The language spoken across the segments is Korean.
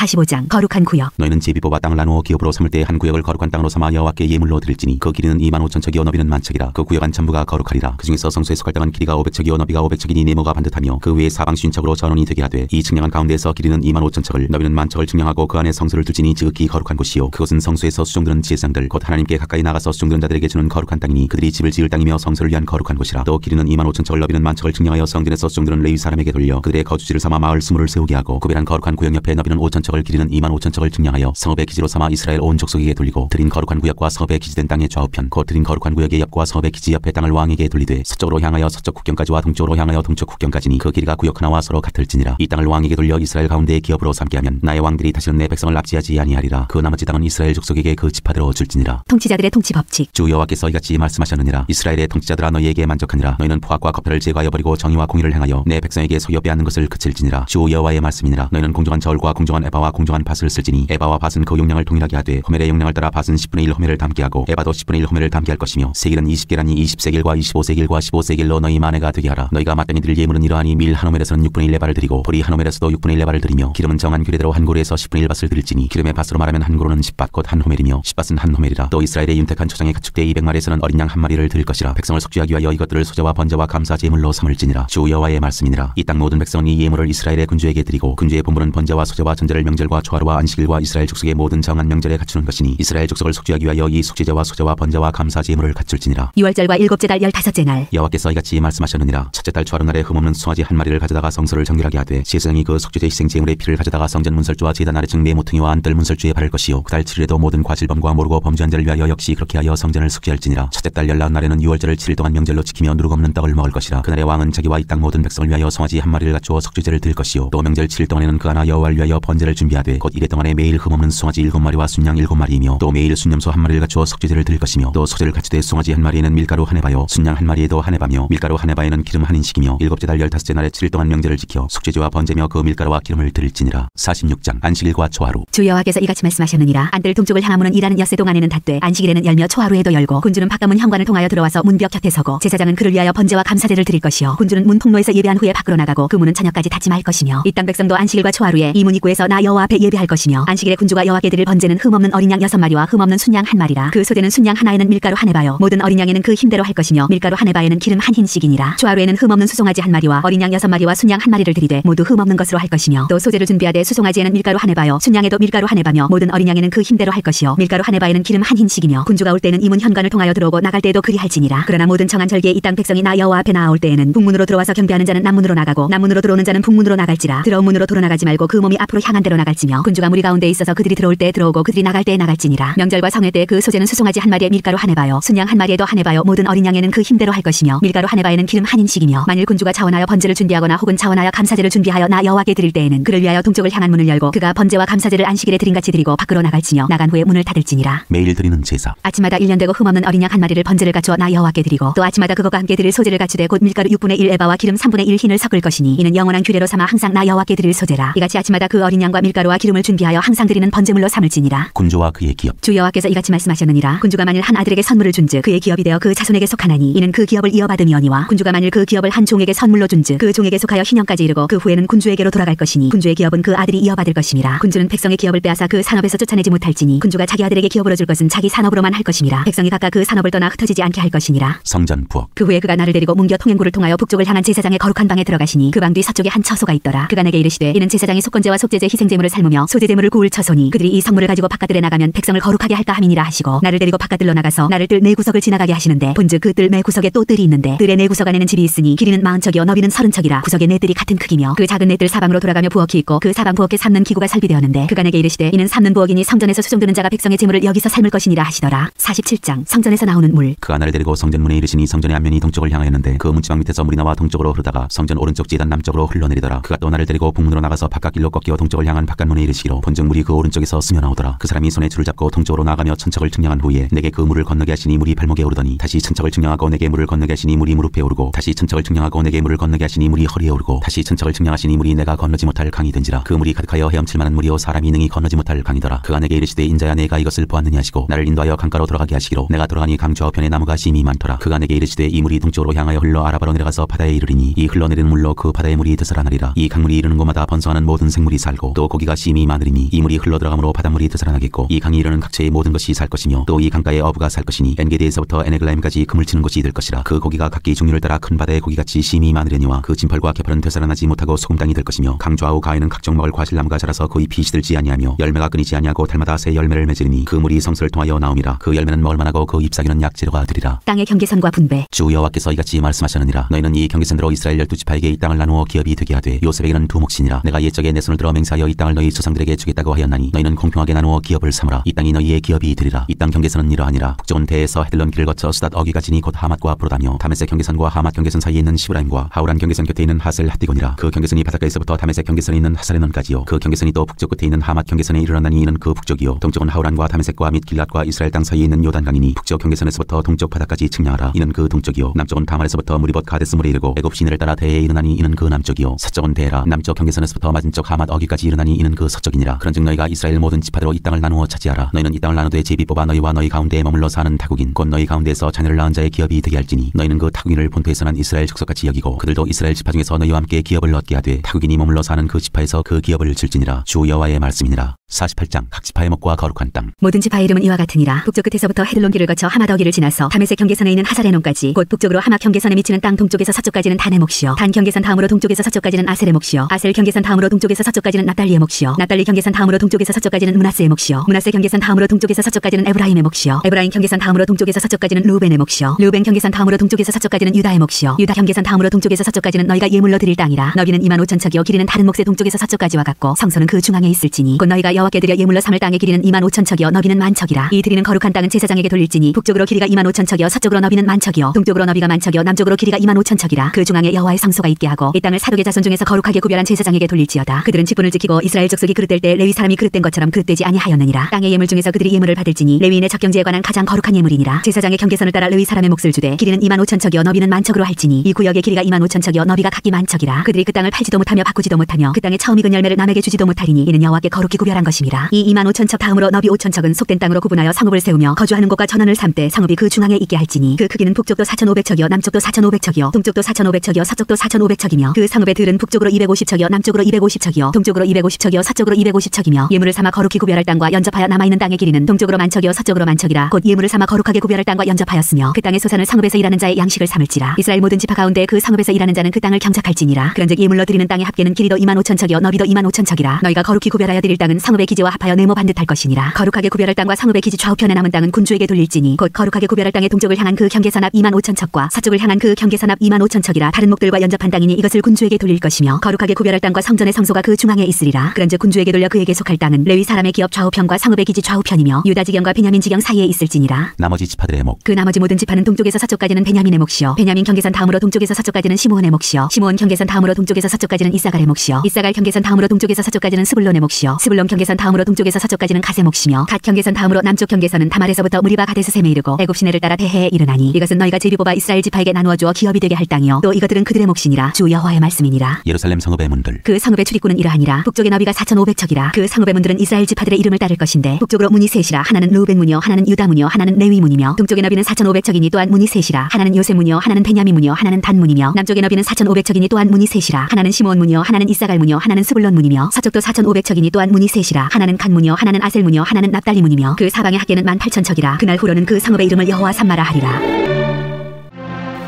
45장 거룩한 구역. 너희는 제비뽑아 땅을 나누어 기업으로 삼을 때 한 구역을 거룩한 땅으로 삼아 여호와께 예물로 드릴지니 그 길이는 25,000척이요 너비는 10,000척이라. 그 구역 안 전부가 거룩하리라. 그 중에서 성소에 속할 땅은 길이가 500척이요 너비가 500척이니 네모가 반듯하며 그 외에 사방 50척으로 전원이 되게 하되 이 측량한 가운데에서 길이는 25,000척을 너비는 10,000척을 측량하고 그 안에 성소를 둘지니 지극히 거룩한 곳이요 그것은 성소에서 수종드는 제사장들 곧 하나님께 가까이 나가서 수종드는 자들에게 주는 거룩한 땅이니 그들이 집을 지을 땅이며 성소를 위한 거룩한 곳이라. 또 길이는 25,000척을 너비는 10,000척을 측량하여 성전에서 수종드는 레위 사람에게 돌려 그들의 거주지를 삼아 마을 스물을 세우게 하고 구별한 거룩한 구역 옆에 너비는 5,000척을 길이는 25,000척을 측량하여 성읍의 기지로 삼아 이스라엘 온 족속에게 돌리고 드린 거룩한 구역과 성읍의 기지된 땅의 좌우편 곧 드린 거룩한 구역의 옆과 성읍의 기지 옆에 땅을 왕에게 돌리되 서쪽으로 향하여 서쪽 국경까지와 동쪽으로 향하여 동쪽 국경까지니 그 길이가 구역 하나와 서로 같을지니라. 이 땅을 왕에게 돌려 이스라엘 가운데의 기업으로 삼게 하면 나의 왕들이 다시는 내 백성을 납치하지 아니하리라. 그 나머지 땅은 이스라엘 족속에게 그 지파대로 줄지니라. 통치자들의 통치 법칙. 주 여호와께서 이같이 말씀하셨느니라. 이스라엘의 통치자들아 너희에게 만족하니라. 너희는 포악과 거패를 제거하여 버리고 정의와 공의를 행하여 내 백성에게 소유 빼앗는 것을 그칠지니라. 주 여호와의 말씀이니라. 너희는 공정한 저울과 공정한 에바와 공정한 밭을 쓸지니 에바와 밭은 그 용량을 동일하게 하되 호멜의 용량을 따라 밭은 10분의 1 호멜을 담게 하고 에바도 10분의 1 호멜을 담게 할 것이며 세길은 20개라니 20세길과 25세길과 15세길로 너희 만회가 되게 하라. 너희가 마땅히 드릴 예물은 이러하니 밀 한 호멜에서는 6분의 1 레바를 드리고 보리 한 호멜에서도 6분의 1 레바를 드리며 기름은 정한 규례대로 한 고루에서 10분의 1 밭을 드릴지니 기름의 밭으로 말하면 한 고루는 10밭 곧 한 호멜이며 10밭은 한 호멜이라. 또 이스라엘의 윤택한 초장에 가축대 200마리에서는 어린 양 한 마리를 드릴 것이라. 백성을 속죄하기 위하여 이것들을 소제와 번제와 감사 제물로 삼을지니라. 주 여호와의 말씀이니라. 이 땅 모든 백성은 이 예물을 이스라엘의 군주에게 드리고 군주의 본분은 번제와 소제와 전제를 명절과 초하루와 안식일과 이스라엘 족속의 모든 정한 명절에 갖추는 것이니 이스라엘 족속을 속죄하기 위하여 이 속죄제와 소제와 번제와 감사 제물을 갖출지니라. 6월절과 일곱째 달 15째 날. 여호와께서 이같이 말씀하셨느니라. 첫째 달 초하루 날에 흠없는 송아지 한 마리를 가져다가 성소를 정결하게 하되 제사장이 그 속죄제 희생 제물의 피를 가져다가 성전 문설주와 제단 아래층 네 모퉁이와 안뜰 문설주에 바를 것이요 그 달 7일에도 모든 과실범과 모르고 범죄한 자를 위하여 역시 그렇게 하여 성전을 속죄할지니라. 첫째 달 19날에는 6월절을 7일 동안 명절로 지키며 누룩 없는 떡을 먹을 것이라. 그날에 왕은 자기와 이 땅 모든 백성을 위하여 송아지 한 마리를 갖추어 속죄제를 드릴 것이요 또 명절 7일 동안에는 그 하나 여호와를 위하여 번제를 준비하되 곧 이래 동안에 매일 흠없는 송아지 7마리와 순양 7마리이며 또 매일 순염소 한 마리를 갖추어 속죄제를 드릴 것이며 또 소제를 갖추되 송아지 한 마리에는 밀가루 한 해바요 순양 한 마리에도 한 해바며 밀가루 한 해바에는 기름 한 인식이며 일곱째 달 15째 날에 7일 동안 명절을 지켜 속죄제와 번제며 그 밀가루와 기름을 드릴지니라. 46장 안식일과 초하루. 주 여호와께서 이같이 말씀하셨느니라. 안뜰 동쪽을 향한 문은 일하는 엿새 동안에는 닫되 안식일에는 열며 초하루에도 열고 군주는 바깥문 현관을 통하여 들어와서 문벽 곁에 서고 제사장은 그를 위하여 번제와 감사제를 드릴 것이요 군주는 문 통로에서 예배한 후에 밖으로 나가고 그 문은 저녁까지 닫지 말 것이며 이 땅 백성도 안식일과 초하루에 이 문 입구에서 나 여호와 앞에 예배할 것이며 안식일에 군주가 여호와께 드릴 번제는 흠없는 어린 양 6마리와 흠없는 순양 한 마리라. 그 소제는 순양 하나에는 밀가루 한 해바요 모든 어린 양에는 그 힘대로 할 것이며 밀가루 한 해바에는 기름 한 흰씩이니라. 초하루에는 흠없는 수송아지 한 마리와 어린 양 6마리와 순양 한 마리를 드리되 모두 흠없는 것으로 할 것이며 또 소제를 준비하되 수송아지에는 밀가루 한 해바요 순양에도 밀가루 한 해바며 모든 어린 양에는 그 힘대로 할 것이요 밀가루 한 해바에는 기름 한 흰씩이며 군주가 올 때는 이 문 현관을 통하여 들어오고 나갈 때에도 그리 할지니라. 그러나 모든 정한 절기에 이 땅 백성이 나 여호와 앞에 나아올 때에는 북문으로 들어와서 경배하는 자는 남문으로 나가고 남문으로 들어오는 자는 북문으로 나갈지라. 들어온 문으로 돌아나가지 말고 그 몸이 앞으로 향한 대로 나갈지며 군주가 무리 가운데 있어서 그들이 들어올 때 들어오고 그들이 나갈 때에 나갈지니라. 명절과 성회 때 그 소제는 수송아지 한 마리에 밀가루 한 해바요 순양 한 마리에도 한 해바요 모든 어린 양에는 그 힘대로 할 것이며 밀가루 한 해바에는 기름 한 흰씩이며 만일 군주가 자원하여 번제를 준비하거나 혹은 자원하여 감사제를 준비하여 나 여호와께 드릴 때에는 그를 위하여 동쪽을 향한 문을 열고 그가 번제와 감사제를 안식일에 드림같이 드리고 밖으로 나갈지며 나간 후에 문을 닫을지니라. 매일 드리는 제사. 아침마다 1년 되고 흠없는 어린 양 한 마리를 번제를 갖추어 나 여호와께 드리고 또 아침마다 그것과 함께 드릴 소제를 갖추되 곧 밀가루 6분의 1 에바와 기름 3분의 1 흰을 섞을 것이니 이는 영원한 규례로 삼아 항상 나 여호와께 드릴 소제라. 이같이 아침마다 그 어린 양과 밀가루와 기름을 준비하여 항상 드리는 번제물로 삼을지니라. 군주와 그의 기업. 주 여호와께서 이같이 말씀하셨느니라. 군주가 만일 한 아들에게 선물을 준즉 그의 기업이 되어 그 자손에게 속하나니 이는 그 기업을 이어받음이오니와 군주가 만일 그 기업을 한 종에게 선물로 준즉 그 종에게 속하여 희년까지 이르고 그 후에는 군주에게로 돌아갈 것이니 군주의 기업은 그 아들이 이어받을 것임이라. 군주는 백성의 기업을 빼앗아 그 산업에서 쫓아내지 못할지니 군주가 자기 아들에게 기업으로 줄 것은 자기 산업으로만 할 것임이라. 백성이 각각 그 산업을 떠나 흩어지지 않게 할 것이니라. 성전 부엌. 그 후에 그가 나를 데리고 문겨 통행구를 통하여 북쪽을 향한 제사장의 거룩한 방에 들어가시니 그 방 뒤 서쪽에 한 처소가 있더라. 그가 내게 이르시되 이는 제사장이 속건제와 속죄제 희생제물을 삶으며 소제제물을 구울 처소니 그들이 이 성물을 가지고 바깥들에 나가면 백성을 거룩하게 할까 함이니라 하시고 나를 데리고 바깥들로 나가서 나를 뜰 네 구석을 지나가게 하시는데 본즉 그 뜰 매 구석에 또 뜰이 있는데 뜰의 네 구석 안에는 집이 있으니 길이는 40척이요 너비는 30척이라. 구석의 네 뜰이 같은 크기며 그 작은 네 뜰 사방으로 돌아가며 부엌이 있고 그 사방 부엌에 삶는 기구가 설비되었는데 그가 내게 이르시되 이는 삶는 부엌이니 성전에서 수종드는 자가 백성의 제물을 여기서 삶을 것이니라 하시더라. 47장 성전에서 나오는 물. 그가 나를 데리고 성전문에 이르시니 성전의 앞면이 동쪽을 향하였는데 그 문지방 밑에서 물이 나와 동쪽으로 흐르다가 성전 오른쪽 제단 남쪽으로 흘러내리더라. 그가 또 나를 데리고 북문으로 나가서 바깥길로 꺾여 동쪽을 향한 바깥문에 이르시기로 본즉 물이 그 오른쪽에서 스며나오더라. 그 사람이 손에 줄을 잡고 동쪽으로 나가며 1000척을 측량한 후에 내게 그 물을 건너게 하시니 물이 발목에 오르더니 다시 1000척을 측량하고 내게 물을 건너게 하시니 물이 무릎에 오르고 다시 1000척을 측량하고 내게 물을 건너게 하시니 물이 허리에 오르고 다시 1000척을 측량하시니 물이 내가 건너지 못할 강이 된지라. 그 물이 가득하여 헤엄칠 만한 물이요 사람이 능히 건너지 못할 강이더라. 그가 내게 이르시되 인자야 내가 이것을 보았느냐 하시고 나를 인도하여 강가로 들어가게 하시기로 내가 들어가니 강 좌우편에 나무가 심히 많더라. 그가 내게 이르시되 이 물이 동쪽으로 향하여 흘러 아라바로 내려가서 바다에 이르리니 이 흘러내리는 물로 그 바다의 물이 되살아나리라. 이 강물이 이르는 곳마다 번성하는 모든 생물이 살고 또 또 고기가 심히 많으리니 이 물이 흘러들어가므로 바닷물이 되살아나겠고 이 강이 이르는 각처의 모든 것이 살 것이며 또 이 강가에 어부가 살 것이니 엔게디에서부터 에네글라임까지 그물 치는 곳이 될 것이라. 그 고기가 각기 종류를 따라 큰 바다의 고기같이 심히 많으려니와 그 진펄과 개펄은 되살아나지 못하고 소금 땅이 될 것이며 강 좌우 가에는 각종 먹을 과실나무가 자라서 그 잎이 시들지 아니하며 열매가 끊이지 아니하고 달마다 새 열매를 맺으리니 그 물이 성소를 통하여 나옴이라. 그 열매는 먹을 만하고 그 잎사귀는 약재료가 되리라. 땅의 경계선과 분배. 주 여호와께서 이같이 말씀하셨느니라. 너희는 이 경계선대로 이스라엘 12지파에게 이 땅을 나누어 기업이 되게 하되 요셉에게는 두 몫이니라. 내가 옛적에 내 손을 들어 맹세하여 이 땅을 너희 조상들에게 주겠다고 하였나니 너희는 공평하게 나누어 기업을 삼으라. 이 땅이 너희의 기업이 되리라. 이 땅 경계선은 이러하니라. 북쪽은 대에서 헤들론 길을 거쳐 수닷 어기가 지니 곧 하맛과 앞으로다며 다메섹 경계선과 하맛 경계선 사이에 있는 시브라임과 하우란 경계선 곁에 있는 하셀 핫디곤이라. 그 경계선이 바닷가에서부터 다메섹 경계선에 있는 하사레논까지요. 그 경계선이 또 북쪽 끝에 있는 하맛 경계선에 이르렀나니 이는 그 북쪽이요. 동쪽은 하우란과 다메섹과 및 길랏과 이스라엘 땅 사이에 있는 요단강이니 북쪽 경계선에서부터 동쪽 바다까지 측량하라. 이는 그 동쪽이요. 남쪽은 다말에서부터 무리봇 가데스물에 이르고 애굽 시내를 따라 대에 이르나니 이는 그 남쪽이요. 서쪽은 대라. 남쪽 경계선에서부터 맞은쪽 하맛 어기까지 이르나니 이는 그 서쪽이니라. 그런즉 너희가 이스라엘 모든 지파대로 이 땅을 나누어 차지하라. 너희는 이 땅을 나누되 제비 뽑아 너희와 너희 가운데에 머물러 사는 타국인 곧 너희 가운데에서 자녀를 낳은 자의 기업이 되게 할지니 너희는 그 타국인을 본토에서 난 이스라엘 족속같이 여기고 그들도 이스라엘 지파 중에서 너희와 함께 기업을 얻게 하되 타국인이 머물러 사는 그 지파에서 그 기업을 줄지니라. 주 여호와의 말씀이니라. 48장 각 지파의 먹과 거룩한 땅. 모든 지파의 이름은 이와 같으니라. 북쪽 끝에서부터 헤들론 길을 거쳐 하맛 어기를 지나서 다메섹 경계선에 있는 하사레논까지 곧 북쪽으로 하맛 경계선에 미치는 땅 동쪽에서 서쪽까지는 단의 몫이요. 단 경계선 다음으로 동쪽에서 서쪽까지는 아셀의 몫이요. 아셀 경계선 다음으로 동쪽에서 서쪽까지는 납달리의 몫이요. 납달리 경계선 다음으로 동쪽에서 서쪽까지는 므낫세의 몫이요. 므낫세 경계선 다음으로 동쪽에서 서쪽까지는 에브라임의 몫이요. 에브라임 경계선 다음으로 동쪽에서 서쪽까지는 루벤의 몫이요. 루벤 경계선 다음으로 동쪽에서 서쪽까지는 유다의 몫이요. 유다 경계선 다음으로 동쪽에서 서쪽까지는 너희가 예물로 드릴 땅이라. 너비는 25,000척이요 길이는 다른 몫의 동쪽에서 서쪽까지와 같고 성소는 그 중앙에 있을지니 곧 너희가 여호와께 드려 예물로 삼을 땅의 길이는 25,000척이요 너비는 10,000척이라. 이 드리는 거룩한 땅은 제사장에게 돌릴지니 북쪽으로 길이가 25,000척이요 서쪽으로 너비는 10,000척이요 동쪽으로 너비가 10,000척이요 남쪽으로 길이가 25,000척이라. 그 중앙에 여호와의 성소가 있게 하고 이 땅을 사독의 자손 중에서 거룩하게 구별한 제사장에게 돌릴지어다. 그들은 직분을 지키고 이스라엘 족속이 그릇될 때 레위 사람이 그릇된 것처럼 그릇되지 아니하였느니라. 땅의 예물 중에서 그들이 예물을 받을지니 레위인의 적경지에 관한 가장 거룩한 예물이니라. 제사장의 경계선을 따라 레위 사람의 몫을 주되 길이는 25,000척이요 너비는 10,000척으로 할지니 이 구역의 길이가 25,000척이요 너비가 각기 10,000척이라. 그들이 그 땅을 팔지도 못하며 바꾸지도 못하며 그 땅에 처음 익은 열매를 남에게 주지도 못하리니 이는 여호와께 거룩히 구별한 것임이라. 이 25,000척 다음으로 너비 5,000척은 속된 땅으로 구분하여 성읍을 세우며 거주하는 곳과 전원을 삼되 성읍이 그 중앙에 있게 할지니 그 크기는 북쪽도 4,500척이요 남쪽도 4,500척이요 동쪽도 4,500척이요 서쪽도 4,500척이며 그 성읍의 들은 북쪽으로 250척이요 남쪽으로 250척이요 동쪽으로 250척이요 서쪽으로 250척이며 예물을 삼아 거룩히 구별할 땅과 연접하여 남아있는 땅의 길이는 동쪽으로 10,000척이요 서쪽으로 10,000척이라. 곧 예물을 삼아 거룩하게 구별할 땅과 연접하였으며 그 땅의 소산을 성읍에서 일하는 자의 양식을 삼을지라. 이스라엘 모든 지파 가운데 그 성읍에서 일하는 자는 그 땅을 경작할지니라. 그런즉 예물로 드리는 땅의 합계는 길이도 25,000척이요 너비도 25,000척이라. 너희가 거룩히 구별하여 드릴 땅은 성읍의 기지와 합하여 네모 반듯할 것이니라. 거룩하게 구별할 땅과 성읍의 기지 좌우편에 남은 땅은 군주에게 돌릴지니 곧 거룩하게 구별할 땅의 동쪽을 향한 그 경계선 앞 25,000척과 서쪽을 향한 그 경계선 앞 25,000척이라. 다른 목들과 연접한 땅이니 이것을 군주에게 돌릴 것이며 거룩하게 구별할 땅과 성전의 성소가 그 중앙에 있으리라. 그런즉 군주에게 돌려 그에게 속할 땅은 레위 사람의 기업 좌우편과 성읍의 기지 좌우편이며 유다 지경과 베냐민 지경 사이에 있을지니라. 나머지 지파들의 목. 그 나머지 모든 지파는 동쪽에서 서쪽까지는 베냐민의 몫이요 베냐민 경계선 다음으로 동쪽에서 서쪽까지는 시므온의 몫이요 시므온 경계선 다음으로 동쪽에서 서쪽까지는 이사갈의 몫이요 이사갈 경계선 다음으로 동쪽에서 서쪽까지는 스불론의 몫이요 스불론 경계선 다음으로 동쪽에서 서쪽까지는 갓의 몫이며 갓 경계선 다음으로 남쪽 경계선은 다말에서부터 무리바 가데스셈에 이르고 애굽 시내를 따라 대해에 이르나니 이것은 너희가 제비 뽑아 이스라엘 지파에게 나누어 주어 기업이 되게 할 땅이요 또 이것들은 그들의 몫이니라. 주 여호와의 말씀이니라. 예루살렘 성읍의 문들. 그 성읍의 출입구는 이러하니라. 북쪽의 너비가 4,500척이라. 그 성읍의 문들은 이스라엘 지파들의 이름을 따를 것인데 북쪽으로 문이 셋이라. 하나는 루벤 문이요 하나는 유다 문이요 하나는 레위 문이며 동쪽의 너비는 4,500척이니 또한 문이 셋이라. 하나는 요셉 문이요 하나는 베냐민 문이요 하나는 단 문이며 남쪽의 너비는 4,500척이니 또한 문이 셋이라. 하나는 시므온 문이요 하나는 이사갈 문이요 하나는 스불론 문이며 서쪽도 4,500척이니 또한 문이 셋이라. 하나는 간 문이요 하나는 아셀 문이요 하나는 납달리 문이며 그 사방의 합계는 18,000척이라. 그날 후로는 그 성읍의 이름을 여호와 삼마라 하리라.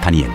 다니엘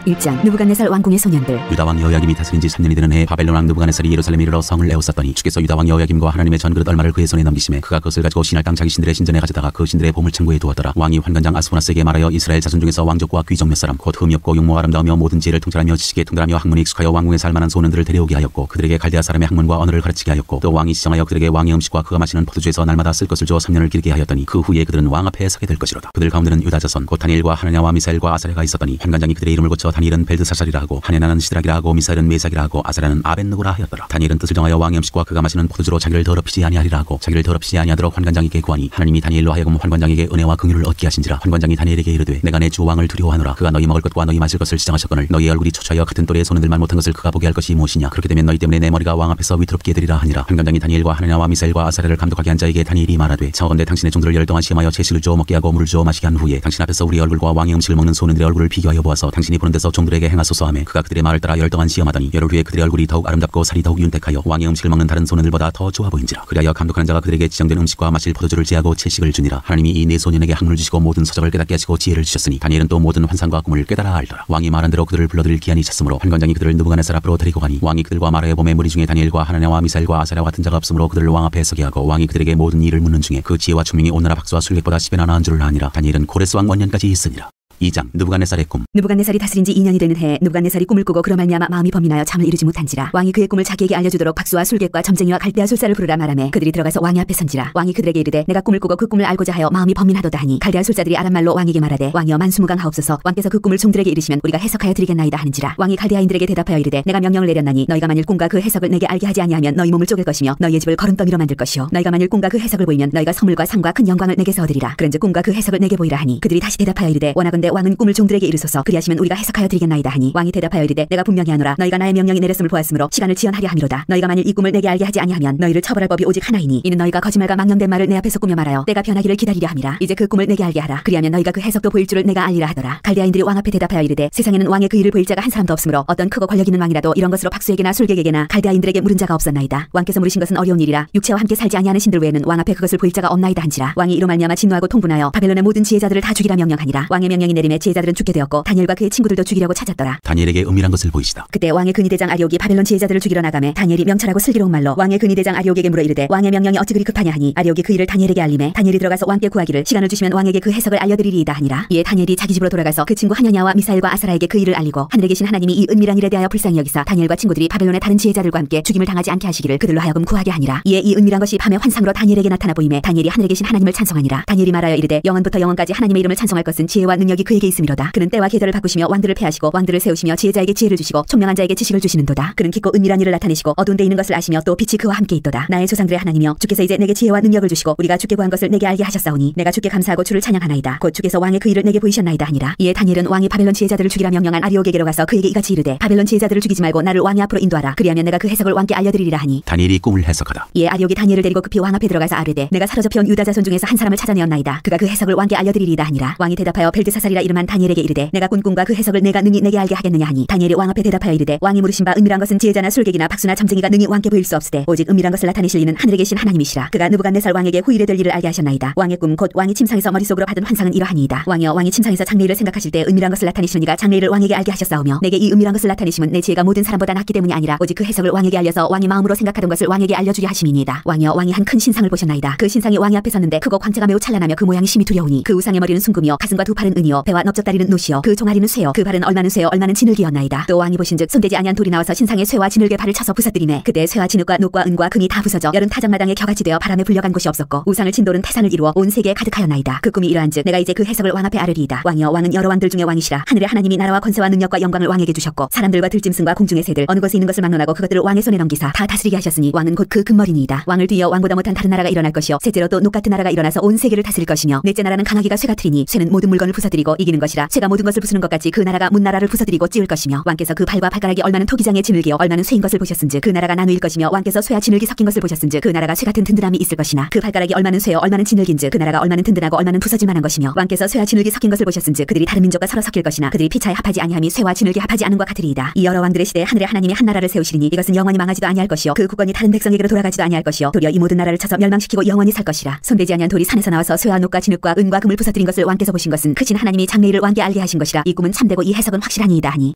1장. 느부갓네살 왕궁의 소년들. 유다왕 여호야김이 다스린 지 3년이 되는 해에 바벨론 왕 느부갓네살이 예루살렘에 이르러 성을 에워쌌더니 주께서 유다왕 여호야김과 하나님의 전그릇 얼마를 그의 손에 넘기심에 그가 그것을 가지고 신할 땅 자기 신들의 신전에 가져다가 그 신들의 보물창고에 두었더라. 왕이 환관장 아스푸나스에게 말하여 이스라엘 자손 중에서 왕족과 귀족 몇 사람 곧 흠이 없고 용모가 아름다우며 모든 지혜를 통찰하며 지식에 통달하며 학문에 익숙하여 왕궁에 살만한 소년들을 데려오게 하였고 그들에게 갈대아 사람의 학문과 언어를 가르치게 하였고 또 왕이 지정하여 그들에게 왕의 음식과 그가 마시는 포도주에서 날마다 쓸 것을 주어 3년을 기르게 하였더니 그 후에 그들은 왕 앞에 서게 될 것이로다. 그들 가운데는 유다 자손 곧 다니엘과 하나냐와 미사엘과 아사랴가 있었더니 환관장이 그들의 이름을 고쳐 다니엘은 벨드사살이라 하고 하냐나는 시드락이라 하고 미사엘은 메삭이라 하고 아사랴는 아벤느고라 하였더라. 다니엘은 뜻을 정하여 왕의 음식과 그가 마시는 포도주로 자기를 더럽히지 아니하리라 하고 자기를 더럽히지 아니하도록 환관장에게 구하니 하나님이 다니엘로 하여금 환관장에게 은혜와 긍휼을 얻게 하신지라. 환관장이 다니엘에게 이르되 내가 내 주 왕을 두려워하노라. 그가 너희 먹을 것과 너희 마실 것을 지정하셨거늘 너희의 얼굴이 초췌하여 같은 또래의 소년들만 못한 것을 그가 보게 할 것이 무엇이냐. 그렇게 되면 너희 때문에 내 머리가 왕 앞에서 위태롭게 되리라 하니라. 환관장이 다니엘과 하나냐와 미사엘과 아사랴를 감독하게 한 자에게 다니엘이 말하되 청하건대 당신의 종들을 열 동안 시험하여 채식을 주어 먹게 하고 물을 주어 마시게 한 후에 당신 앞에서 우리 얼굴과 왕의 음식을 먹는 소년들의 얼굴을 비교하여 보아서 당신이 보는 데서 주께서 종들에게 행하소서 하매 그가 그들의 말을 따라 열동안 시험하더니 열흘 후에 그들의 얼굴이 더욱 아름답고 살이 더욱 윤택하여 왕의 음식을 먹는 다른 소년들보다 더 좋아 보인지라. 그리하여 감독하는 자가 그들에게 지정된 음식과 마실 포도주를 제하고 채식을 주니라. 하나님이 이 네 소년에게 학문을 주시고 모든 서적을 깨닫게 하시고 지혜를 주셨으니 다니엘은 또 모든 환상과 꿈을 깨달아 알더라. 왕이 말한 대로 그들을 불러들일 기한이 찼으므로 판관장이 그들을 느부갓네살 앞으로 데리고 가니 왕이 그들과 말하여 보매 무리 중에 다니엘과 하나냐와 미사엘과 아사랴 같은 자가 없으므로 그들을 왕 앞에 서게 하고 왕이 그들에게 모든 일을 묻는 중에 그 지혜와 총명이 온 나라 박수와 술객보다 10배나 나은 줄을 아니라. 다니엘은 고레스 왕 원년까지 있으니라. 2장 느부갓네살의 꿈. 느부갓네살이 다스린 지 2년이 되는 해에 느부갓네살이 꿈을 꾸고 그로 말미암아 마음이 범민하여 잠을 이루지 못한지라. 왕이 그의 꿈을 자기에게 알려주도록 박수와 술객과 점쟁이와 갈대아 술사를 부르라 말하매 그들이 들어가서 왕의 앞에 선지라. 왕이 그들에게 이르되 내가 꿈을 꾸고 그 꿈을 알고자 하여 마음이 범민하도다 하니 갈대아 술사들이 아람말로 왕에게 말하되 왕이여 만수무강하옵소서. 왕께서 그 꿈을 종들에게 이르시면 우리가 해석하여 드리겠나이다 하는지라. 왕이 갈대아인들에게 대답하여 이르되 내가 명령을 내렸나니 너희가 만일 꿈과 그 해석을 내게 알게 하지 아니하면 너희 몸을 쪼갤 것이며 너희의 집을 거름더미로 만들 것이요 너희가 만일 꿈과 그 해석을 보이면 너희가 성물과 상과 큰 영광을 내게서 얻으리라. 그런즉 꿈과 그 해석을 내게 보이라 하니 그들이 다시 대답하여 이르되 원하건대 왕은 꿈을 종들에게 이르소서. 그리하시면 우리가 해석하여 드리겠나이다 하니 왕이 대답하여 이르되 내가 분명히 하노라. 너희가 나의 명령이 내렸음을 보았으므로 시간을 지연하려 함이로다. 너희가 만일 이 꿈을 내게 알게 하지 아니하면 너희를 처벌할 법이 오직 하나이니 이는 너희가 거짓말과 망령된 말을 내 앞에서 꾸며 말하여 때가 변하기를 기다리려 함이라. 이제 그 꿈을 내게 알게 하라. 그리하면 너희가 그 해석도 보일 줄을 내가 알리라 하더라. 갈대아인들이 왕 앞에 대답하여 이르되 세상에는 왕의 그 일을 보일 자가 한 사람도 없으므로 어떤 크고 권력 있는 왕이라도 이런 것으로 박수에게나 술객에게나 갈대아인들에게 물은 자가 없었나이다. 왕께서 물으신 것은 어려운 일이라 육체와 함께 살지 아니하는 신들 외에는 왕 앞에 그것을 보일 자가 없나이다 한지라. 왕이 이로 말미암아 진노하고 통분하여 바벨론의 모든 지혜자들을 다 죽이라 명령하니라. 왕의 명령이 내림에 지혜자들은 죽게 되었고 다니엘과 그의 친구들도 죽이려고 찾았더라. 다니엘에게 은밀한 것을 보이시다. 그때 왕의 근위대장 아리옥이 바벨론 지혜자들을 죽이러 나가매 다니엘이 명철하고 슬기로운 말로 왕의 근위대장 아리옥에게 물어 이르되 왕의 명령이 어찌 그리 급하냐 하니 아리옥이 그 일을 다니엘에게 알림해 다니엘이 들어가서 왕께 구하기를 시간을 주시면 왕에게 그 해석을 알려드리리이다 하니라. 이에 다니엘이 자기 집으로 돌아가서 그 친구 하냐냐와 미사엘과 아사라에게 그 일을 알리고 하늘에 계신 하나님이 이 은밀한 일에 대하여 불쌍히 여기사 다니엘과 친구들이 바벨론의 다른 지혜자들과 함께 죽임을 당하지 않게 하시기를 그들로 하여금 구하게 하니라. 이에 이 은밀한 것이 밤의 환상으로 다니엘에게 나타나 보임에 다니엘이 하늘에 계신 하나님을 찬송하니라. 다니엘이 말하여 이르되 영원부터 영원까지 하나님의 이름을 찬송할 것은 지혜와 능력이 그에게 있음이로다. 그는 때와 계절을 바꾸시며 왕들을 패하시고 왕들을 세우시며 지혜자에게 지혜를 주시고 총명한 자에게 지식을 주시는도다. 그는 깊고 은밀한 일을 나타내시고 어두운 데 있는 것을 아시며 또 빛이 그와 함께 있도다. 나의 조상들의 하나님이여 주께서 이제 내게 지혜와 능력을 주시고 우리가 주께 구한 것을 내게 알게 하셨사오니 내가 주께 감사하고 주를 찬양하나이다. 곧 주께서 왕의 그 일을 내게 보이셨나이다 하니라. 이에 다니엘은 왕이 바벨론 지혜자들을 죽이라 명령한 아리옥에게로 가서 그에게 이같이 이르되 바벨론 지혜자들을 죽이지 말고 나를 왕의 앞으로 인도하라. 그리하면 내가 그 해석을 왕께 알려드리리라 하니 다니엘이 꿈을 해석하다. 이에 아리옥이 다니엘을 데리고 급히 왕 앞에 들어가서 아뢰되 내가 사로잡혀온 유다 자손 중에서 한 사람을 찾아내었나이다. 그가 그 해석을 왕께 알려드리리다 하니라. 왕이 대답하여 벨드사살이라 이름한 다니엘에게 이르되 내가 꾼 꿈과 그 해석을 내가 능히 내게 알게 하겠느냐 하니 다니엘이 왕 앞에 대답하여 이르되 왕이 물으신 바 은밀한 것은 지혜자나 술객이나 박수나 점쟁이가 능히 왕께 보일 수 없으되 오직 은밀한 것을 나타내실 이는 하늘에 계신 하나님이시라. 그가 느부갓네살 왕에게 후일에 될 일을 알게 하셨나이다. 왕의 꿈 곧 왕이 침상에서 머릿속으로 받은 환상은 이러하니이다. 왕이여 왕이 침상에서 장래일을 생각하실 때 은밀한 것을 나타내시는 이가 장래일을 왕에게 알게 하셨사오며 내게 이 은밀한 것을 나타내심은 내 지혜가 모든 사람보다 낫기 때문이 아니라 오직 그 해석을 왕에게 알려서 왕이 마음으로 생각하던 것을 왕에게 알려주려 하심이니이다. 왕이여 왕이 한 큰 신상을 보셨나이다. 그 신상이 왕의 앞에 섰는데 크고 광채가 매우 찬란하며 그 모양이 심히 두려우니 그 우상의 머리는 순금이요 가슴과 두 팔은 은이요 배와 넓적다리는 노시요 그 종아리는 쇠요 그 발은 얼마는 쇠요 얼마는 진흙이었나이다. 또 왕이 보신즉 손대지 아니한 돌이 나와서 신상의 쇠와 진흙의 발을 쳐서 부서뜨리매 그때 쇠와 진흙과 녹과 은과 금이 다 부서져 열은 타작마당에 겨같이 되어 바람에 불려간 곳이 없었고 우상을 친 돌은 태산을 이루어 온 세계에 가득하였나이다. 그 꿈이 이러한즉 내가 이제 그 해석을 왕 앞에 아뢰리이다. 왕이여 왕은 여러 왕들 중에 왕이시라. 하늘의 하나님이 나라와 권세와 능력과 영광을 왕에게 주셨고 사람들과 들짐승과 공중의 새들 어느 곳에 있는 것을 막론하고 그것들을 왕의 손에 넘기사 다 다스리게 하셨으니 왕은 곧 그 금머리니이다. 왕을 뒤이어 왕보다 못한 다른 나라가 일어날 것이요 셋째로 또 녹 같은 나라가 일어나서 온 세계를 다스릴 것이며 넷째 나라는 강하기가 쇠 같으리니 쇠는 모든 물건을 부서뜨리고 이기는 것이라 쇠가 모든 것을 부수는 것 같이 그 나라가 문 나라를 부서뜨리고 찌을 것이며 왕께서 그 발과 발가락이 얼마는 토기장의 진흙이요 얼마는 쇠인 것을 보셨은즉 그 나라가 나누일 것이며 왕께서 쇠와 진흙이 섞인 것을 보셨은즉 그 나라가 쇠 같은 든든함이 있을 것이나 그 발가락이 얼마는 쇠요 얼마는 진흙인즉 그 나라가 얼마는 든든하고 얼마는 부서질 만한 것이며 왕께서 쇠와 진흙이 섞인 것을 보셨은즉 그들이 다른 민족과 서로 섞일 것이나 그들이 피차에 합하지 아니함이 쇠와 진흙이 합하지 않은 것 같으리이다. 이 여러 왕들의 시대에 하늘의 하나님이 한 나라를 세우시리니 이것은 영원히 망하지도 아니할 것이요 그 국권이 다른 백성에게로 돌아가지도 아니할 것이요 도리어 이 모든 나라를 쳐서 멸망시키고 영원히 살 것이라. 손대지 아니한 돌이 산에서 나와서 쇠와 녹과 진흙과 은과 금을 부서뜨린 것을 왕께서 보신 것은 크신 하나님이 장래일을 왕께 알게 하신 것이라. 이 꿈은 참되고 이 해석은 확실하니이다 하니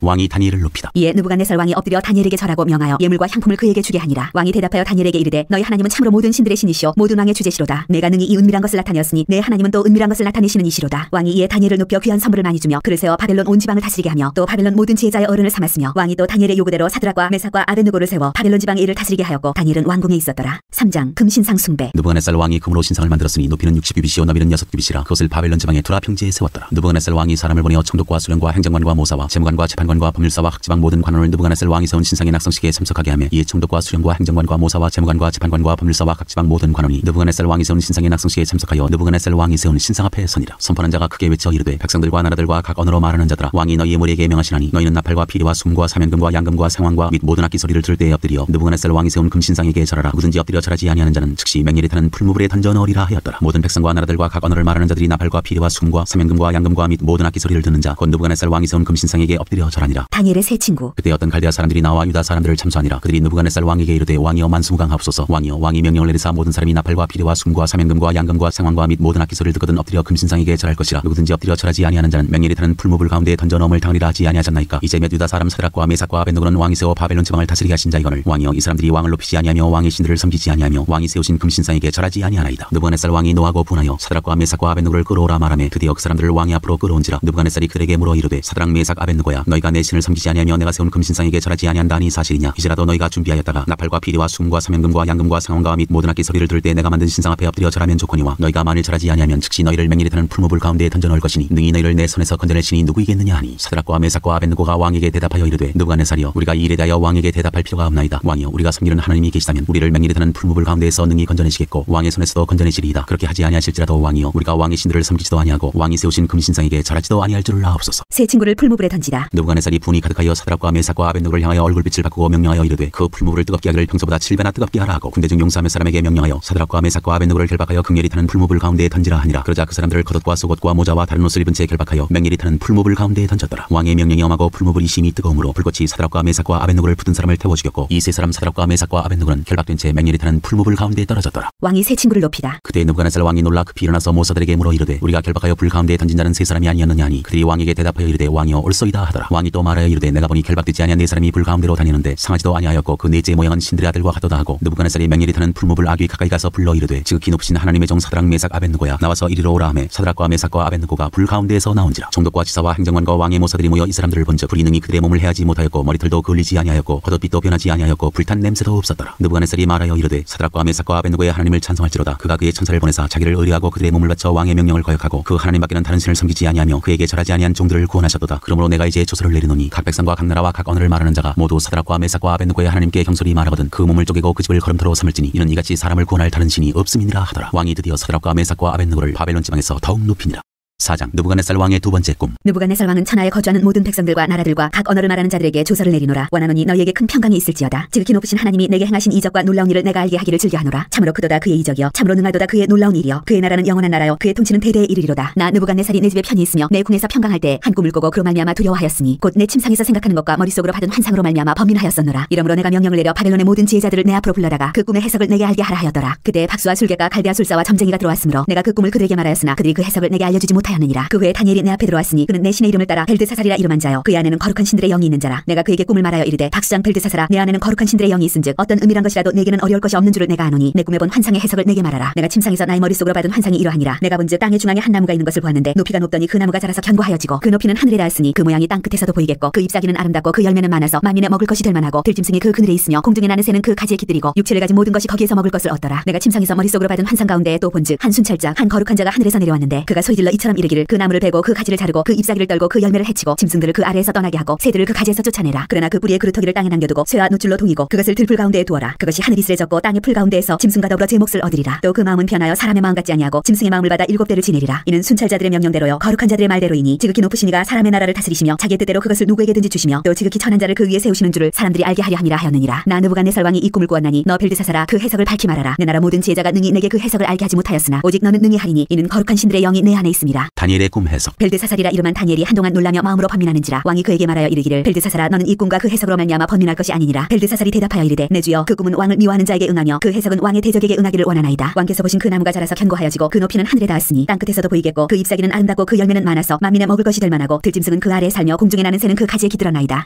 왕이 다니엘을 높이다. 이에 느부갓네살 왕이 엎드려 다니엘에게 절하고 명하여 예물과 향품을 그에게 주게 하니라. 왕이 대답하여 다니엘에게 이르되 너희 하나님은 참으로 모든 신들의 신이시오 모든 왕의 주제시로다. 내가 능히 이 은밀한 것을 나타내었으니 내 하나님은 또 은밀한 것을 나타내시는 이시로다. 왕이 이에 다니엘을 높여 귀한 선물을 많이 주며 그를 세워 바벨론 온 지방을 다스리게 하며 또 바벨론 모든 지혜자의 어른을 삼았으며 왕이 또 다니엘의 요구대로 사드락과 메삭과 아베느고를 세워 바벨론 지방의 일을 다스리게 하였고 다니엘은 왕궁에 있었더라. 3장 금신상 숭배. 느부갓네살 왕이 금으로 신상을 만들었으니 높이는 60규빗이요 너비는 6규빗이라 그것을 바벨론 지방의 투라 평지에 세웠더라. 느부갓네살 왕이 사람을 보내어 총독과 수령과 행정관과 모사와 재무관과 재판관과 법률사와 학지방 모든 관원을 느부갓네살 왕이 세운 신상의 낙성식에 참석하게 하며 이에 총독과 수령과 행정관과 모사와 재무관과 재판관과 법률사와 각지방 모든 관원이 느부갓네살 왕이 세운 신상의 낙성식에 참석하여 느부갓네살 왕이 세운 신상 앞에 서니라. 선포한 자가 크게 외쳐 이르되 백성들과 나라들과 각 언어로 말하는 자들아 왕이 너희의 머리에게 명하시나니 너희는 나팔과 피리와 숨과 사면금과 양금과 생황과 및 모든 악기 소리를 들을 때에 엎드려 느부갓네살 왕이 세운 금신상에게 절하라. 누구든지 엎드려 절하지 아니하는 자는 즉시 맹렬히 타는 풀무불에 던져 넣으리라 하였더라. 모든 백성과 나라들과 각 언어를 말하는 자들이 나팔과 피리와 숨과 사면금과 양금과 사명과 및 모든 악기 소리를 듣는 자 곧 느부갓네살 왕이 세운 금신상에게 엎드려 절하니라. 다니엘의 세 친구. 그때 어떤 갈대아 사람들이 나와 유다 사람들을 참수하니라. 그들이 느부갓네살 왕에게 이르되 왕이여 만수무강하옵소서. 왕이여 왕이 명령을 내리사 모든 사람이 나팔과 피리와 숨과 사명금과 양금과 상황과 및 모든 악기 소리를 듣거든 엎드려 금신상에게 절할 것이라. 누구든지 엎드려 절하지 아니하는 자는 맹렬히 타는 풀무불 가운데 던져 넣음을 당하리라 하지 아니하셨나이까. 이제 몇 유다 사람 사드락과 메삭과 아벤느고는 왕이 세워 바벨론 지방을 다스리게 하신 자이거늘 왕이여 이 사람들이 왕을 높이지 아니하며 왕의 신들을 섬기지 아니하며 왕이 세우신 금신상에게 절하지 아니하나이다. 느부갓네살 왕이 노하고 분하여 사드락과 메삭과 아벤느고를 끌어오라 말하매 드디어 그 사람들을 왕의 앞으로 끌어온지라. 느부갓네살이 그들에게 물어 이르되 사드락 메삭 아벤느고야 너희가 내 신을 섬기지 아니하며 내가 세운 금신상에게 절하지 아니한다니 사실이냐. 이제라도 너희가 준비하였다가 나팔과 피리와 숨과 사명금과 양금과 상원과 및 모든 악기 소리를 들을 때 내가 만든 신상 앞에 엎드려 절하면 좋거니와 너희가 만일 절하지 아니하면 즉시 너희를 맹렬히 타는 풀무불 가운데에 던져 넣을 것이니 능히 너희를 내 손에서 건져낼 신이 누구이겠느냐 하니 사드락과 메삭과 아벤느고가 왕에게 대답하여 이르되 느부갓네살이여 우리가 이 일에 대하여 왕에게 대답할 필요가 없나이다. 왕이여 우리가 섬기는 하나님이 계시다면 우리를 맹렬히 타는 풀무불 가운데에서 능히 건져내시겠고 왕의 손에서도 건져내시리이다. 그렇게 하지 아니하실지라도 왕이여 우리가 왕의 신들을 섬기지도 아니하고 왕이 세우신 금신상에게 절하지도 아니할 줄을 아옵소서. 세 친구를 풀무불에 던지다. 느부갓네살이 분이 가득하여 사드락과 메삭과 아벤느고를 향하여 얼굴빛을 바꾸고 명령하여 이르되 그 풀무불을 뜨겁게 하기를 평소보다 7배나 뜨겁게 하라 하고 군대 중 용사 몇 사람에게 명령하여 사드락과 메삭과 아벤느고를 결박하여 극렬히 타는 풀무불 가운데에 던지라 하니라. 그러자 그 사람들을 겉옷과 속옷과 모자와 다른 옷을 입은 채 결박하여 맹렬히 타는 풀무불 가운데에 던졌더라. 왕의 명령이 엄하고 풀무불이 심히 뜨거우므로 불꽃이 사드락과 메삭과 아벤느고를 붙은 사람을 태워 죽였고 이 세 사람 사드락과 메삭과 아벤느고는 결박된 채 맹렬히 타는 풀무불 가운데에 떨어졌더라. 왕이 세 친구를 높이다. 그때 느부갓네살 왕이 놀라 급히 일어나서 모사들에게 물어 이르되 우리가 결박하여 불 가운데에 던진 자는 세 사람이 아니었느냐 하니 그들이 왕에게 대답하여 이르되 왕이여 옳소이다 하더라. 왕이 또 말하여 이르되 내가 보니 결박되지 아니한 네 사람이 불 가운데로 다니는데 상하지도 아니하였고 그 넷째의 모양은 신들의 아들과 같도다 하고 느부갓네살이 맹렬히 타는 풀무불 아귀 가까이 가서 불러 이르되 지극히 높으신 하나님의 종 사드락 메삭 아벤느고야 나와서 이리로 오라 하매 사드락과 메삭과 아벤느고가 불 가운데에서 나온지라. 총독과 지사와 행정관과 왕의 모사들이 모여 이 사람들을 본즉 불이 능히 그들의 몸을 해하지 못하였고 머리털도 그을리지 아니하였고 겉옷빛도 변하지 아니하였고 불탄 냄새도 없었더라. 느부갓네살이 말하여 이르되 사드락과 메삭과 아벤느고의 하나님을 찬송할지로다. 그가 그의 천사를 보내사 자기를 의뢰하고 그들의 몸을 바쳐 왕의 명령을 거역하고 그 하나님밖에는 다른 신을 섬기지 아니하며 그에게 절하지 아니한 종들을 구원하셨도다. 그러므로 내가 이제 조서를 내리노니 각 백성과 각 나라와 각 언어를 말하는 자가 모두 사드락과 메삭과 아벤느고의 하나님께 경솔히 말하거든 그 몸을 쪼개고 그 집을 걸음터로 삼을지니 이는 이같이 사람을 구원할 다른 신이 없음이니라 하더라. 왕이 드디어 사드락과 메삭과 아벤느고를 바벨론 지방에서 더욱 높이니라. 4장 느부갓네살 왕의 두 번째 꿈. 느부갓네살 왕은 천하에 거주하는 모든 백성들과 나라들과 각 언어를 말하는 자들에게 조서를 내리노라. 원하노니 너희에게 큰 평강이 있을지어다. 지극히 높으신 하나님이 내게 행하신 이적과 놀라운 일을 내가 알게 하기를 즐겨하노라. 참으로 크도다 그의 이적이여 참으로 능하도다 그의 놀라운 일이여 그의 나라는 영원한 나라여 그의 통치는 대대에 이르리로다. 나 느부갓네살이 내 집에 편히 있으며 내 궁에서 평강할 때 한 꿈을 꾸고 그로 말미암아 두려워하였으니 곧 내 침상에서 생각하는 것과 머릿속으로 받은 환상으로 말미암아 범민하였었노라. 이러므로 내가 명령을 내려 바벨론의 모든 지혜자들을 내 앞으로 불러다가 그 꿈의 해석을 내게 알게 하라 하였더라. 그때 박수와 술객과 갈대아 술사와 점쟁이가 들어왔으므로 내가 그 꿈을 그들에게 말하였으나 그들이 그 해석을 내게 알려주지 못하였느니라. 그 후에 다니엘이 내 앞에 들어왔으니 그는 내 신의 이름을 따라 벨드사살이라 이름한 자여 그의 안에는 거룩한 신들의 영이 있는 자라. 내가 그에게 꿈을 말하여 이르되 박수장 벨드사살아 내 안에는 거룩한 신들의 영이 있은즉 어떤 은밀한 것이라도 내게는 어려울 것이 없는 줄을 내가 아노니 내 꿈에 본 환상의 해석을 내게 말하라. 내가 침상에서 나의 머릿속으로 받은 환상이 이러하니라. 내가 본즉 땅의 중앙에 한 나무가 있는 것을 보았는데 높이가 높더니 그 나무가 자라서 견고하여지고 그 높이는 하늘에 닿았으니 그 모양이 땅 끝에서도 보이겠고 그 잎사귀는 아름답고 그 열매는 많아서 만민의 먹을 것이 될 만하고 들짐승이 그 그늘에 있으며 공중에 나는 새는 그 가지에 깃들이고 육체를 가진 모든 것이 거기에서 먹을 것을 얻더라. 내가 침상에서 머릿속으로 받은 환상 가운데 또 본즉 한 순찰자 한 거룩한 자가 하늘에서 내려왔는데 그가 소리질러 이처럼 이르기를 그 나무를 베고 그 가지를 자르고 그 잎사귀를 떨고 그 열매를 해치고 짐승들을 그 아래에서 떠나게 하고 새들을 그 가지에서 쫓아내라. 그러나 그 뿌리의 그루터기를 땅에 남겨두고 쇠와 노줄로 동이고 그것을 들풀 가운데에 두어라. 그것이 하늘이 쓰레졌고 땅의 풀 가운데에서 짐승과 더불어 제 몫을 얻으리라. 또 그 마음은 변하여 사람의 마음 같지 아니하고 짐승의 마음을 받아 7대를 지내리라. 이는 순찰자들의 명령대로요 거룩한 자들의 말대로이니 지극히 높으신 이가 사람의 나라를 다스리시며 자기의 뜻대로 그것을 누구에게든지 주시며 또 지극히 천한 자를 그 위에 세우시는 줄을 사람들이 알게 하려 함이라 하였느니라. 나 느부갓네살 왕이 이 꿈을 꾸었나니 너 벨드사살아 그 해석을 밝히 말하라. 내 나라 모든 지혜자가 능히 내게 그 해석을 알게 하지 못하였으나 오직 너는 능히 하리니 이는 거룩한 신들의 영이 내 안에 있음이라. 다니엘의 꿈 해석. 벨드사살이라 이름한 다니엘이 한동안 놀라며 마음으로 번민하는지라. 왕이 그에게 말하여 이르기를 벨드사살아 너는 이 꿈과 그 해석으로 말미암아 번민할 것이 아니니라. 벨드사살이 대답하여 이르되 내 주여 그 꿈은 왕을 미워하는 자에게 응하며 그 해석은 왕의 대적에게 응하기를 원하나이다. 왕께서 보신 그 나무가 자라서 견고하여지고 그 높이는 하늘에 닿았으니 땅 끝에서도 보이겠고 그 잎사귀는 아름답고 그 열매는 많아서 만민의 먹을 것이 될 만하고 들짐승은 그 아래에 살며 공중에 나는 새는 그 가지에 깃들어나이다.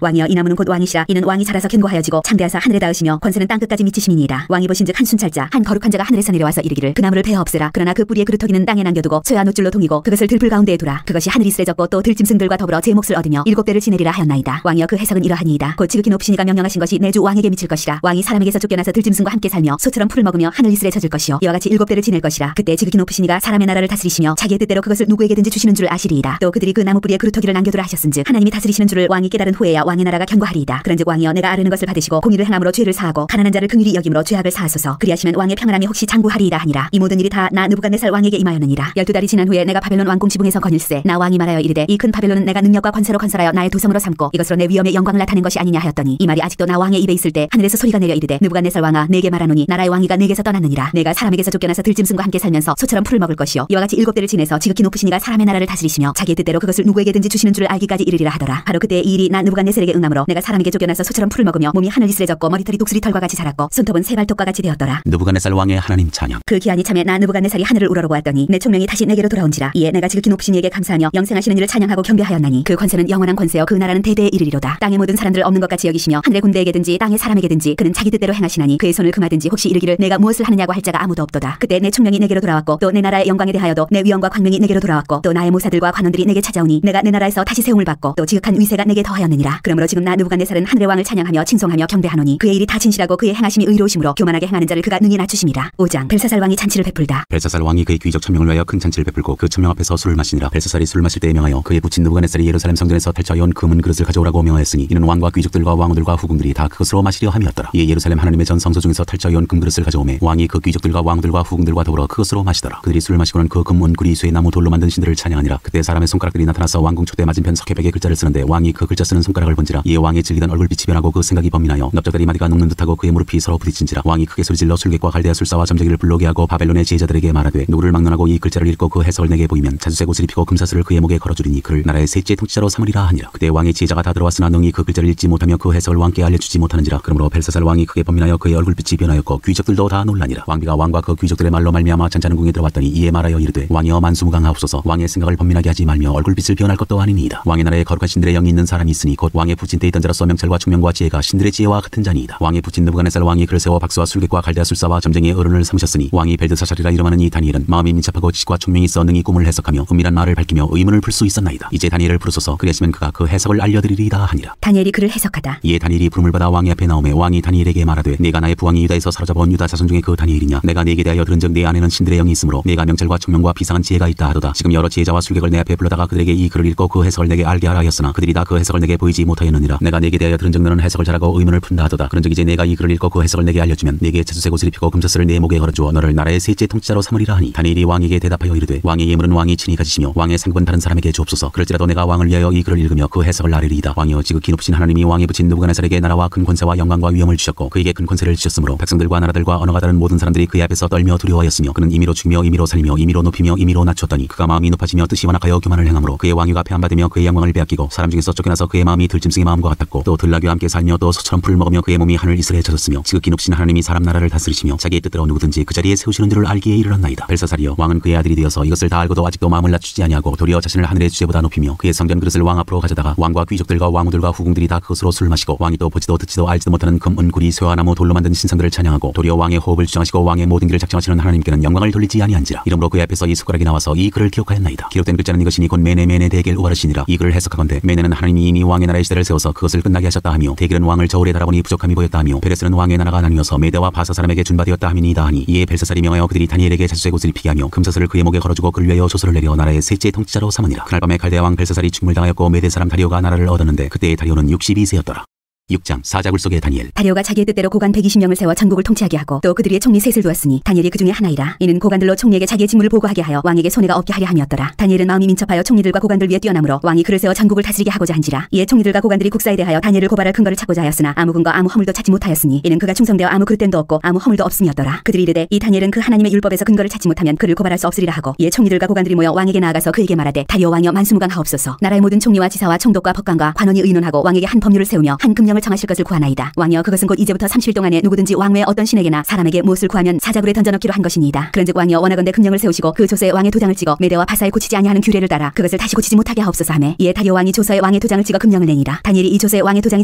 왕이여 이 나무는 곧 왕이시라. 이는 왕이 자라서 견고하여지고 창대하사 하늘에 닿으시며 권세는 땅 끝까지 미치심이니이다. 왕이 보신즉 한 순찰자 한 거룩한 자가 하늘에서 내려와서 이르기를 그 나무를 베어 없애라. 그러나 그 뿌리의 그루터기는 땅에 남겨두고 쇠와 노줄로 동이고 그것을 들풀 가운데에 두라. 그것이 하늘이 쓰레졌고 또 들짐승들과 더불어 제 몫을 얻으며 7대를 지내리라 하였나이다. 왕이여 그 해석은 이러하니이다. 곧 지극히 높으신 이가 명령하신 것이 내 주 왕에게 미칠 것이라. 왕이 사람에게서 쫓겨나서 들짐승과 함께 살며 소처럼 풀을 먹으며 하늘 이슬에 젖을 것이요 이와 같이 7대를 지낼 것이라. 그때 지극히 높으신 이가 사람의 나라를 다스리시며 자기의 뜻대로 그것을 누구에게든지 주시는 줄 아시리이다. 또 그들이 그 나무 뿌리에 그루터기를 남겨두라 하셨은즉 하나님이 다스리시는 줄을 왕이 깨달은 후에야 왕의 나라가 견고하리이다. 그런즉 왕이여 내가 아뢰는 것을 받으시고 공의를 행함으로 죄를 사하고 가난한 자를 긍휼히 여김으로 죄악을 사하소서. 그리하시면 왕의 평안함이 혹시 장구하리이다 하니라. 이 모든 일이 다 나 느부갓네살 왕에게 임하였느니라. 12달이 지난 후에 내가 바벨론 왕 왕궁 지붕에서 거닐세. 나 왕이 말하여 이르되 이 큰 바벨론은 내가 능력과 권세로 건설하여 나의 도성으로 삼고 이것으로 내 위엄의 영광을 나타낸 것이 아니냐 하였더니 이 말이 아직도 나 왕의 입에 있을 때 하늘에서 소리가 내려 이르되 느부갓네살 왕아 내게 말하노니 나라의 왕위가 내게서 떠났느니라. 내가 사람에게서 쫓겨나서 들짐승과 함께 살면서 소처럼 풀을 먹을 것이요 이와 같이 7대를 지내서 지극히 높으신 이가 사람의 나라를 다스리시며 자기의 뜻대로 그것을 누구에게든지 주시는 줄을 알기까지 이르리라 하더라. 바로 그때 이 일이 나 느부갓네살에게 응함으로 내가 사람에게 쫓겨나서 소처럼 풀을 먹으며 몸이 하늘 이슬해졌고 머리털이 독수리 털과 같이 자랐고 손톱은 새발톱과 같이 되었더라. 느부갓네살 왕의 하나님 찬양. 그 기한이 참에 나 느부갓네살이 하늘을 우러러보았더니 내 총명이 다시 내게로 돌아온지라. 이에 내가 지극히 높으신 이에게 감사하며 영생하시는 이를 찬양하고 경배하였나니 그 권세는 영원한 권세요 그 나라는 대대에 이르리로다. 땅의 모든 사람들을 없는 것 같이 여기시며 하늘의 군대에게든지 땅의 사람에게든지 그는 자기 뜻대로 행하시나니 그의 손을 금하든지 혹시 이르기를 내가 무엇을 하느냐고 할 자가 아무도 없도다. 그때 내 총명이 내게로 돌아왔고 또 내 나라의 영광에 대하여도 내 위엄과 광명이 내게로 돌아왔고 또 나의 모사들과 관원들이 내게 찾아오니 내가 내 나라에서 다시 세움을 받고 또 지극한 위세가 내게 더하였느니라. 그러므로 지금 나 느부갓네살은 하늘의 왕을 찬양하며 칭송하며 경배하노니 그의 일이 다 진실하고 그의 행하심이 의로우심으로 교만하게 행하는 자를 그가 능히 낮추심이라. 5장 벨사살 왕이 잔치를 베풀다. 벨사살 왕이 그의 귀족 천명을 위하여 큰 잔치를 베풀고 그 천명 앞에서 술을 마시니라. 벨사살이 술을 마실 때에 명하여 그의 부친 느부갓네살이 예루살렘 성전에서 탈취하여온 금은 그릇을 가져오라고 명하였으니 이는 왕과 귀족들과 왕후들과 후궁들이 다 그것으로 마시려 함이었더라. 이에 예루살렘 하나님의 전 성소 중에서 탈취하여온 금그릇을 가져오매 왕이 그 귀족들과 왕후들과 후궁들과 더불어 그것으로 마시더라. 그들이 술을 마시고는 그 금 은구리 쇠 나무 돌로 만든 신들을 찬양하니라. 그때 사람의 손가락들이 나타나서 왕궁 초대 맞은편 석회벽에 글자를 쓰는데 왕이 그 글자 쓰는 손가락을 본지라. 이에 왕의 질기던 얼굴빛이 변하고 그 생각이 번민하여 넓적다리 마디가 녹는 듯하고 그의 무릎이 서로 부딪힌지라. 왕이 크게 소리질러 술객과 갈대아 술사와 점쟁이를 불러오게 하고 바벨론의 지혜자들에게 말하되 누구를 막론하고 이 글자를 읽고 그 해석을 내게 보이면 자주색 옷을 입히고 금사슬을 그의 목에 걸어주리니 그를 나라의 셋째 통치자로 삼으리라 하니라. 그때 왕의 지혜자가 다 들어왔으나 능히 그 글자를 읽지 못하며 그 해석을 왕께 알려주지 못하는지라. 그러므로 벨사살 왕이 크게 번민하여 그의 얼굴빛이 변하였고 귀족들도 다 놀라니라. 왕비가 왕과 그 귀족들의 말로 말미암아 잔치하는 궁에 들어왔더니 이에 말하여 이르되 왕이여 만수무강하옵소서. 왕의 생각을 번민하게 하지 말며 얼굴빛을 변할 것도 아니니이다. 왕의 나라에 거룩한 신들의 영이 있는 사람이 있으니 곧 왕의 부친 때 있던 자로서 명철과 총명과 지혜가 신들의 지혜와 같은 자니이다. 왕의 부친 느부갓네살 왕이 글을 세워 박수와 술객과 갈대아 술사와 점쟁이의 어른을 삼으셨으니 왕이 벨드사살이라 이름하는 이 다니엘은 마음이 민첩하고 지식과 총명이 있어 능히 꿈을 해석하며 은밀한 말을 밝히며 의문을 풀 수 있었나이다. 이제 다니엘을 부르소서. 그리하시면 그가 그 해석을 알려드리리이다 하니라. 다니엘이 그를 해석하다. 이에 다니엘이 부름을 받아 왕의 앞에 나오매 왕이 다니엘에게 말하되 네가 나의 부왕이 유다에서 사로잡아온 유다 자손 중에 그 다니엘이냐. 내가 네게 대하여 들은즉 네 안에는 신들의 영이 있으므로 네가 명철과 총명과 비상한 지혜가 있다 하도다. 지금 여러 지혜자와 술객을 내 앞에 불러다가 그들에게 이 글을 읽고 그 해석을 내게 알게 하라 하였으나 그들이 다 그 해석을 내게 보이지 못하였느니라. 내가 네게 대하여 들은즉 너는 해석을 잘하고 의문을 푼다 하도다. 그런즉 이제 내가 이 글을 읽고 그 해석을 내게 알려주면 네게 자주색 옷을 입히고 금사슬을 네 목에 걸어주어 너를 나라의 셋째 통치자로 삼으리라 하니 다니엘이 왕에게 대답하여 이르되 왕의 예물은 왕이 친히 가지시며 왕의 상급은 다른 사람에게 주옵소서. 그럴지라도 내가 왕을 위하여 이 글을 읽으며 그 해석을 아뢰리이다. 왕이여 지극히 높으신 하나님이 왕의 부친 느부갓네살에게 나라와 큰 권세와 영광과 위엄을 주셨고 그에게 큰 권세를 주셨으므로 백성들과 나라들과 언어가 다른 모든 사람들이 그의 앞에서 떨며 두려워하였으며 그는 임의로 죽이며 임의로 살리며 임의로 높이며 임의로 낮췄더니 그가 마음이 높아지며 뜻이 완악하여 교만을 행함으로 그의 왕위가 폐함받으며 그의 영광을 빼앗기고 사람 중에서 쫓겨나서 그의 마음이 들짐승의 마음과 같았고 또 들나귀와 함께 살며 또 소처럼 풀을 먹으며 그의 몸이 하늘 이슬에 젖었으며 지극히 높으신 하나님이 사람 나라를 다스리시며 자기의 뜻대로 누구든지 그 자리에 세우시는 줄을 알기에 이르렀나이다. 벨사살이여 왕은 그의 아들이 되어서 이것을 다 알고도 아직도 마음을 낮추지 아니하고 도리어 자신을 하늘의 주제보다 높이며 그의 성전 그릇을 왕 앞으로 가져다가 왕과 귀족들과 왕후들과 후궁들이 다 그것으로 술을 마시고 왕이 또 보지도 듣지도 알지도 못하는 금 은구리 쇠와 나무 돌로 만든 신상들을 찬양하고 도리어 왕의 호흡을 주장하시고 왕의 모든 길을 작정하시는 하나님께는 영광을 돌리지 아니한지라. 이러므로 그의 앞에서 이 숟가락이 나와서 이 글을 기억하였나이다. 기록된 글자는 이것이니 곧 메네 데겔 우바르시니라. 이 글을 해석하건대 메네는 하나님이 이미 왕의 나라의 시대를 세워서 그것을 끝나게 하셨다 하며 데겔은 왕을 저울에 달아보니 부족함이 보였다 하며 베레스는 왕의 나라가 나뉘어서 메대와 바사 사람에게 준바되었다 함이니이다 하니 이에 벨사살이 명하여 그들이 다니엘에게 자주색 옷을 입히게 하며 금사슬을 그의 목에 걸어주고 그를 위하여 조서를 내려 나라의 셋째 통치자로 삼으니라. 그날 밤에 갈대아 왕 벨사살이 죽음을 당하였고 메대 사람 다리오가 나라를 얻었는데 그때의 다리오는 62세였더라. 6장 사자굴 속의 다니엘. 다리오가 자기의 뜻대로 고관 120명을 세워 전국을 통치하게 하고 또 그들의 총리 셋을 두었으니 다니엘이 그 중에 하나이라. 이는 고관들로 총리에게 자기의 직무를 보고하게 하여 왕에게 손해가 없게 하려 함이었더라. 다니엘은 마음이 민첩하여 총리들과 고관들 위에 뛰어나므로 왕이 그를 세워 전국을 다스리게 하고자 한지라. 이에 총리들과 고관들이 국사에 대하여 다니엘을 고발할 근거를 찾고자 하였으나 아무 근거 아무 허물도 찾지 못하였으니 이는 그가 충성되어 아무 그릇됨도 없고 아무 허물도 없음이었더라. 그들이 이르되 이 다니엘은 그 하나님의 율법에서 근거를 찾지 못하면 그를 고발할 수 없으리라 하고 이에 총리들과 고관들이 모여 왕에게 나아가서 그에게 말하되 다리오 왕이여 만수무강하옵소서. 나라의 모든 총리와 지사와 총독과 법관과 관원이 의논하고 왕에게 한 법률을 세우며 한 금령을 정하실 것을 구하나이다. 왕이여 그것은 곧 이제부터 30일 동안에 누구든지 왕 외에 어떤 신에게나 사람에게 무엇을 구하면 사자굴에 던져넣기로 한 것이니이다. 그런즉 왕이여 원하건대 금령을 세우시고 그 조서에 왕의 도장을 찍어 메대와 바사에 고치지 아니하는 규례를 따라 그것을 다시 고치지 못하게 하옵소서 하매 이에 다리오 왕이 조서에 왕의 도장을 찍어 금령을 내니라. 다니엘이 이 조서에 왕의 도장이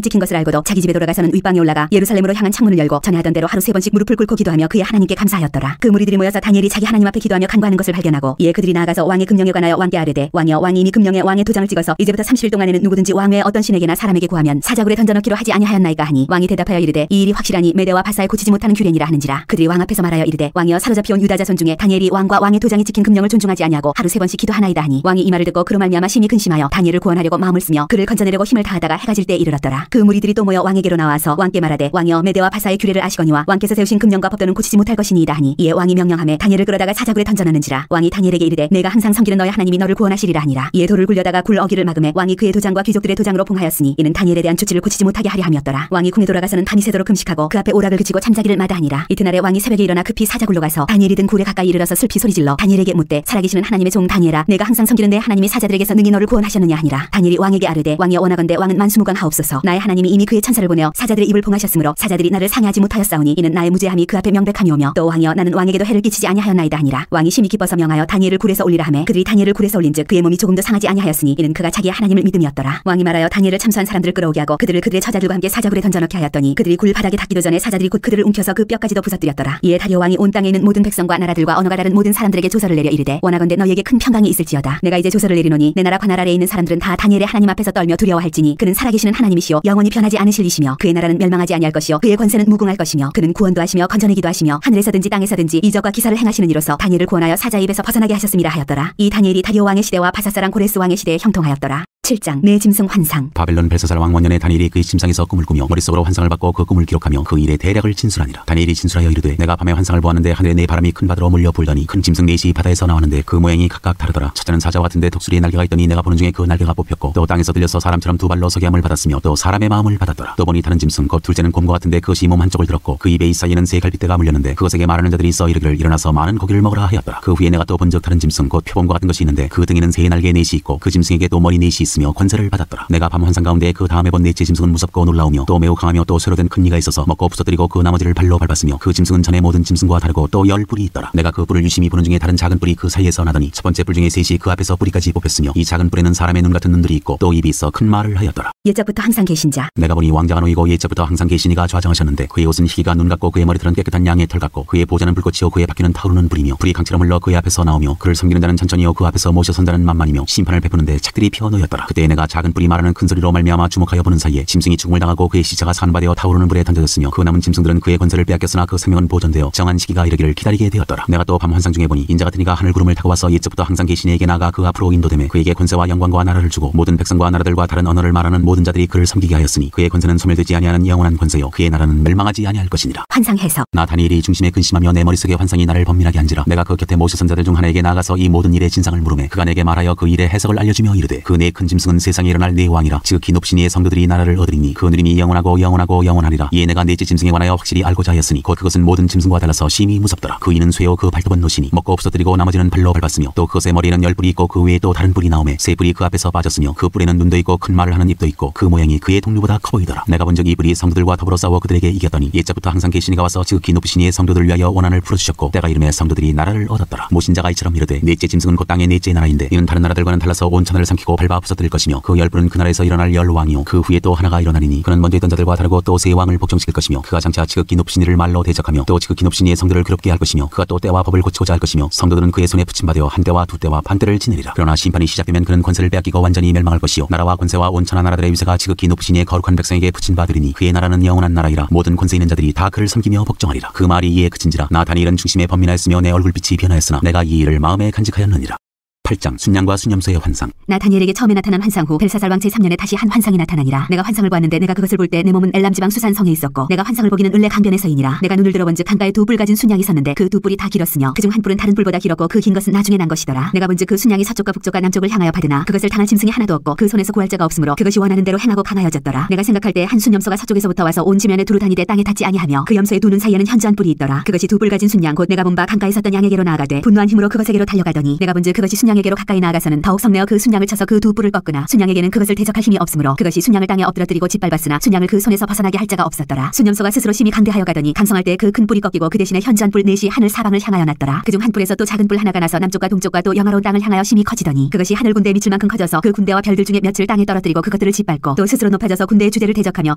찍힌 것을 알고도 자기 집에 돌아가서는 윗방에 올라가 예루살렘으로 향한 창문을 열고 전에 하던 대로 하루 3번씩 무릎을 꿇고 기도하며 그의 하나님께 감사하였더라. 그 무리들이 모여서 다니엘이 자기 하나님 앞에 기도하며 간구하는 것을 발견하고 이에 그들이 나아가서 왕의 금령에 관하여 왕께 아뢰되 왕이여 왕이 이미 금령에 왕의 도장을 찍어서 이제부터 30일 동안에는 누구든지 왕 외에 어떤 신에게나 사람에게 구하면 사자굴에 던져넣기로 하지 아니하였나이까 하니 왕이 대답하여 이르되 이 일이 확실하니 메대와 바사에 고치지 못하는 규례니라 하는지라. 그들이 왕 앞에서 말하여 이르되 왕이여 사로잡혀온 유다 자손 중에 다니엘이 왕과 왕의 도장이 찍힌 금령을 존중하지 아니하고 하루 3번씩 기도하나이다 하니 왕이 이 말을 듣고 그로 말미암아 심히 근심하여 다니엘을 구원하려고 마음을 쓰며 그를 건져내려고 힘을 다하다가 해가 질 때 이르렀더라. 그 무리들이 또 모여 왕에게로 나와서 왕께 말하되 왕이여 메대와 바사의 규례를 아시거니와 왕께서 세우신 금령과 법도는 고치지 못할 것이니이다 하니 이에 왕이 명령하매 다니엘을 끌어다가 사자굴에 던져넣는지라. 왕이 다니엘에게 이르되 내가 항상 섬기는 너의 하나님이 너를 구원하시리라 하니라. 이에 돌을 굴려다가 굴 어기를 막음에 왕이 그의 도장과 귀족들의 도장으로 봉하였으니 이는 다니엘에 대한 조치를 고치지 못하게 하려 함이었더라. 왕이 궁에 돌아가서는 밤이 새도록 금식하고 그 앞에 오락을 그치고 잠자기를 마다하니라. 이튿날에 왕이 새벽에 일어나 급히 사자굴로 가서 다니엘이 든 굴에 가까이 이르러서 슬피 소리질러 다니엘에게 묻되 살아계시는 하나님의 종 다니엘아 내가 항상 섬기는 내 하나님이 사자들에게서 능히 너를 구원하셨느냐 하니라. 다니엘이 왕에게 아뢰되 왕이여 원하건대 왕은 만수무강하옵소서. 나의 하나님이 이미 그의 천사를 보내어 사자들의 입을 봉하셨으므로 사자들이 나를 상해하지 못하였사오니 이는 나의 무죄함이 그 앞에 명백함이오며 또 왕이여 나는 왕에게도 해를 끼치지 아니하였나이다 하니라. 왕이 심히 기뻐서 명하여 다니엘을 굴에서 올리라 하매 그들이 다니엘을 굴에서 올린즉 그의 몸이 조금도 상하지 아니하였으니 이는 그가 자기의 하나님을 믿음이었더라. 왕이 말하여 다니엘을 참수한 사람들을 끌어오게 하고 그들을 그들의 처자들과 함께 사자굴에 던져넣게 하였더니 그들이 굴 바닥에 닿기도 전에 사자들이 곧 그들을 움켜서 그 뼈까지도 부서뜨렸더라. 이에 다리오 왕이 온 땅에 있는 모든 백성과 나라들과 언어가 다른 모든 사람들에게 조서를 내려 이르되 원하건대 너희에게 큰 평강이 있을지어다. 내가 이제 조서를 내리노니 내 나라 관할 아래에 있는 사람들은 다 다니엘의 하나님 앞에서 떨며 두려워할지니 그는 살아계시는 하나님이시오 영원히 변하지 않으실 이시며 그의 나라는 멸망하지 아니할 것이요 그의 권세는 무궁할 것이며 그는 구원도 하시며 건져내기도 하시며 하늘에서든지 땅에서든지 이적과 기사를 행하시는 이로서 다니엘을 구원하여 사자의 입에서 벗어나게 하셨음이라 하였더라. 이 다니엘이 다리오 왕의 시대와 바사사랑 고레스 왕의 시대에 형통하였더라. 7장 내 짐승 환상. 바벨론 벨사살 왕 원년에 다니엘이 그의 침상에서 꿈을 꾸며 머릿속으로 환상을 받고 그 꿈을 기록하며 그 일의 대략을 진술하니라. 다니엘이 진술하여 이르되 내가 밤에 환상을 보았는데 하늘에 네 바람이 큰 바다로 몰려 불더니 큰 짐승 넷이 바다에서 나왔는데 그 모양이 각각 다르더라. 첫째는 사자와 같은데 독수리의 날개가 있더니 내가 보는 중에 그 날개가 뽑혔고 또 땅에서 들려서 사람처럼 두 발로 서게 함을 받았으며 또 사람의 마음을 받았더라. 또 보니 다른 짐승 곧 둘째는 곰과 같은데 그것이 몸 한쪽을 들었고 그 입에 이사이에는 세 갈빗대가 물렸는데 그것에게 말하는 자들이 있어 이르기를 일어나서 많은 고기를 먹으라 하였더라. 그 후에 내가 또 본즉 다른 짐승 곧 표범과 같은 것이 있는데 그 등에는 세 날개 넷이 있고 그 짐승에게 또 머리 넷이 있으며 권세를 받았더라. 내가 밤 환상 가운데 그 다음에 본 넷째 짐승은 무섭고 놀라우며 또 매우 강하며 또 쇠로 된 큰 이가 있어서 먹고 부서뜨리고 그 나머지를 발로 밟았으며 그 짐승은 전에 모든 짐승과 다르고 또 10뿔이 있더라. 내가 그 뿔을 유심히 보는 중에 다른 작은 뿔이 그 사이에서 나더니 첫 번째 뿔 중에 셋이 그 앞에서 뿌리까지 뽑혔으며 이 작은 뿔에는 사람의 눈 같은 눈들이 있고 또 입이 있어 큰 말을 하였더라. 옛적부터 항상 계신 자. 내가 보니 왕자가 놓이고 옛적부터 항상 계신 이가 좌정하셨는데 그의 옷은 희가 눈 같고 그의 머리털은 깨끗한 양의 털 같고 그의 보좌는 불꽃이요 그의 바퀴는 타오르는 불이며 불이 강처럼 흘러 그의 앞에서 나오며 그를 섬기는 자는 천천히요 그 앞에서 모셔 선자는 만만이며 심판을 베푸는데 책들이 피어 놓였더라. 그때 내가 작은 뿔이 말하는 큰 소리로 말미암아 주목하여 보는 사이에 짐승이 죽음을 당하고 그의 시체가 산바되어 타오르는 불에 던져졌으며 그 남은 짐승들은 그의 권세를 빼앗겼으나 그 생명은 보존되어 정한 시기가 이르기를 기다리게 되었더라. 내가 또 밤 환상 중에 보니 인자 같은 이가 하늘 구름을 타고 와서 옛적부터 항상 계신 이에게 나아가 그 앞으로 인도되매 그에게 권세와 영광과 나라를 주고 모든 백성과 나라들과 다른 언어를 말하는 모든 자들이 그를 섬기게 하였으니 그의 권세는 소멸되지 아니하는 영원한 권세요 그의 나라는 멸망하지 아니할 것이니라. 환상 해석. 나 다니엘이 중심에 근심하며 내 머릿속에 환상이 나를 범민하게 한지라 내가 그 곁에 모셔 선자들 중 하나에게 나아가서 이 모든 일의 진상을 물으매 그가 내게 말하여 그 일의 해석을 알려주며 이르되 그 네 큰 짐승은 세상에 일어날 네 왕이라 지극히 높으신 이의 성도들이 나라를 얻으리니 그 누림이 영원하고 영원하고 영원하리라. 이에 내가 넷째 짐승에 관하여 확실히 알고자 하였으니 곧 그것은 모든 짐승과 달라서 심히 무섭더라. 그 이는 쇠요 그 발톱은 노시니 먹고 부서뜨리고 나머지는 발로 밟았으며 또 그것의 머리에는 10뿔이 있고 그 외에 또 다른 뿔이 나오매 세 뿔이 그 앞에서 빠졌으며 그 뿔에는 눈도 있고 큰 말을 하는 입도 있고 그 모양이 그의 동류보다 커 보이더라. 내가 본 적 이 뿔이 성도들과 더불어 싸워 그들에게 이겼더니 옛적부터 항상 계신 이가 와서 지극히 높으신 이의 성도들을 위하여 원한을 풀어주셨고 때가 이름에 성도들이 나라를 얻었더라. 모신 자가 이처럼 이르되 넷째 짐승은 곧 땅의 넷째 나라인데 이는 다른 나라들과는 달라서 온 천하를 삼키고 밟아 부서뜨릴 것이며 그 10뿔은 그 나라에서 일어날 10왕이요 그 후에 또 하나가 일어나리니 그는 먼저 있던 자들과 다르고 또 세 왕을 복종시킬 것이며 그가 장차 지극히 높으신 이를 말로 대적하며 또 지극히 높으신 이의 성도를 괴롭게 할 것이며 그가 또 때와 법을 고치고자 할 것이며 성도들은 그의 손에 붙임받아 한 때와 두 때와 반 때를 지내리라. 그러나 심판이 시작되면 그는 권세를 빼앗기고 완전히 멸망할 것이요 나라와 권세와 온 천하 나라들의 위세가 지극히 높으신 이의 거룩한 백성에게 붙임받으리니 그의 나라는 영원한 나라이라. 모든 권세 있는 자들이 다 그를 섬기며 복종하리라. 그 말이 이에 그친지라. 나 다니엘은 중심에 범민하였으며 내 얼굴빛이 변하였으나 내가 이 일을 마음에 간직하였느니라. 8장 순양과 순염소의 환상. 나 다니엘에게 처음에 나타난 환상 후 벨사살 왕 제3년에 다시 한 환상이 나타나니라. 내가 환상을 보았는데 내가 그것을 볼 때 내 몸은 엘람 지방 수산 성에 있었고 내가 환상을 보기는 을레 강변에서이니라. 내가 눈을 들어본즉 강가에 두 뿔 가진 순양이 섰는데 그 두 뿔이 다 길었으며 그중 한 뿔은 다른 뿔보다 길었고 그 긴 것은 나중에 난 것이더라. 내가 본즉 그 순양이 서쪽과 북쪽과 남쪽을 향하여 받으나 그것을 당할 짐승이 하나도 없고 그 손에서 구할 자가 없으므로 그것이 원하는 대로 행하고 강하여졌더라. 내가 생각할 때 한 순염소가 서쪽에서부터 와서 온 지면에 두루 다니되 땅에 닿지 아니하며 그 염소의 두 눈 사이에는 현저한 뿔이 있더라. 그것이 두 뿔 가진 순양 곧 내가 본 바 강가에 섰던 양에게로 나아가되 분노한 힘으로 그것에게로 달려가더니 내가 본즉 그것이 순양에게로 가까이 나아가서는 더욱 성내어 그 순양을 쳐서 그 두 뿔을 꺾으나 순양에게는 그것을 대적할 힘이 없으므로 그것이 순양을 땅에 엎드러뜨리고 짓밟았으나 순양을 그 손에서 벗어나게 할 자가 없었더라. 순염소가 스스로 심히 강대하여 가더니 강성할 때 그 큰 뿔이 꺾이고 그 대신에 현저한 뿔 넷이 하늘 사방을 향하여 났더라. 그중 한 뿔에서 또 작은 뿔 하나가 나서 남쪽과 동쪽과 또 영화로운 땅을 향하여 심히 커지더니 그것이 하늘 군대에 미칠 만큼 커져서 그 군대와 별들 중에 몇을 땅에 떨어뜨리고 그것들을 짓밟고 또 스스로 높아져서 군대의 주제를 대적하며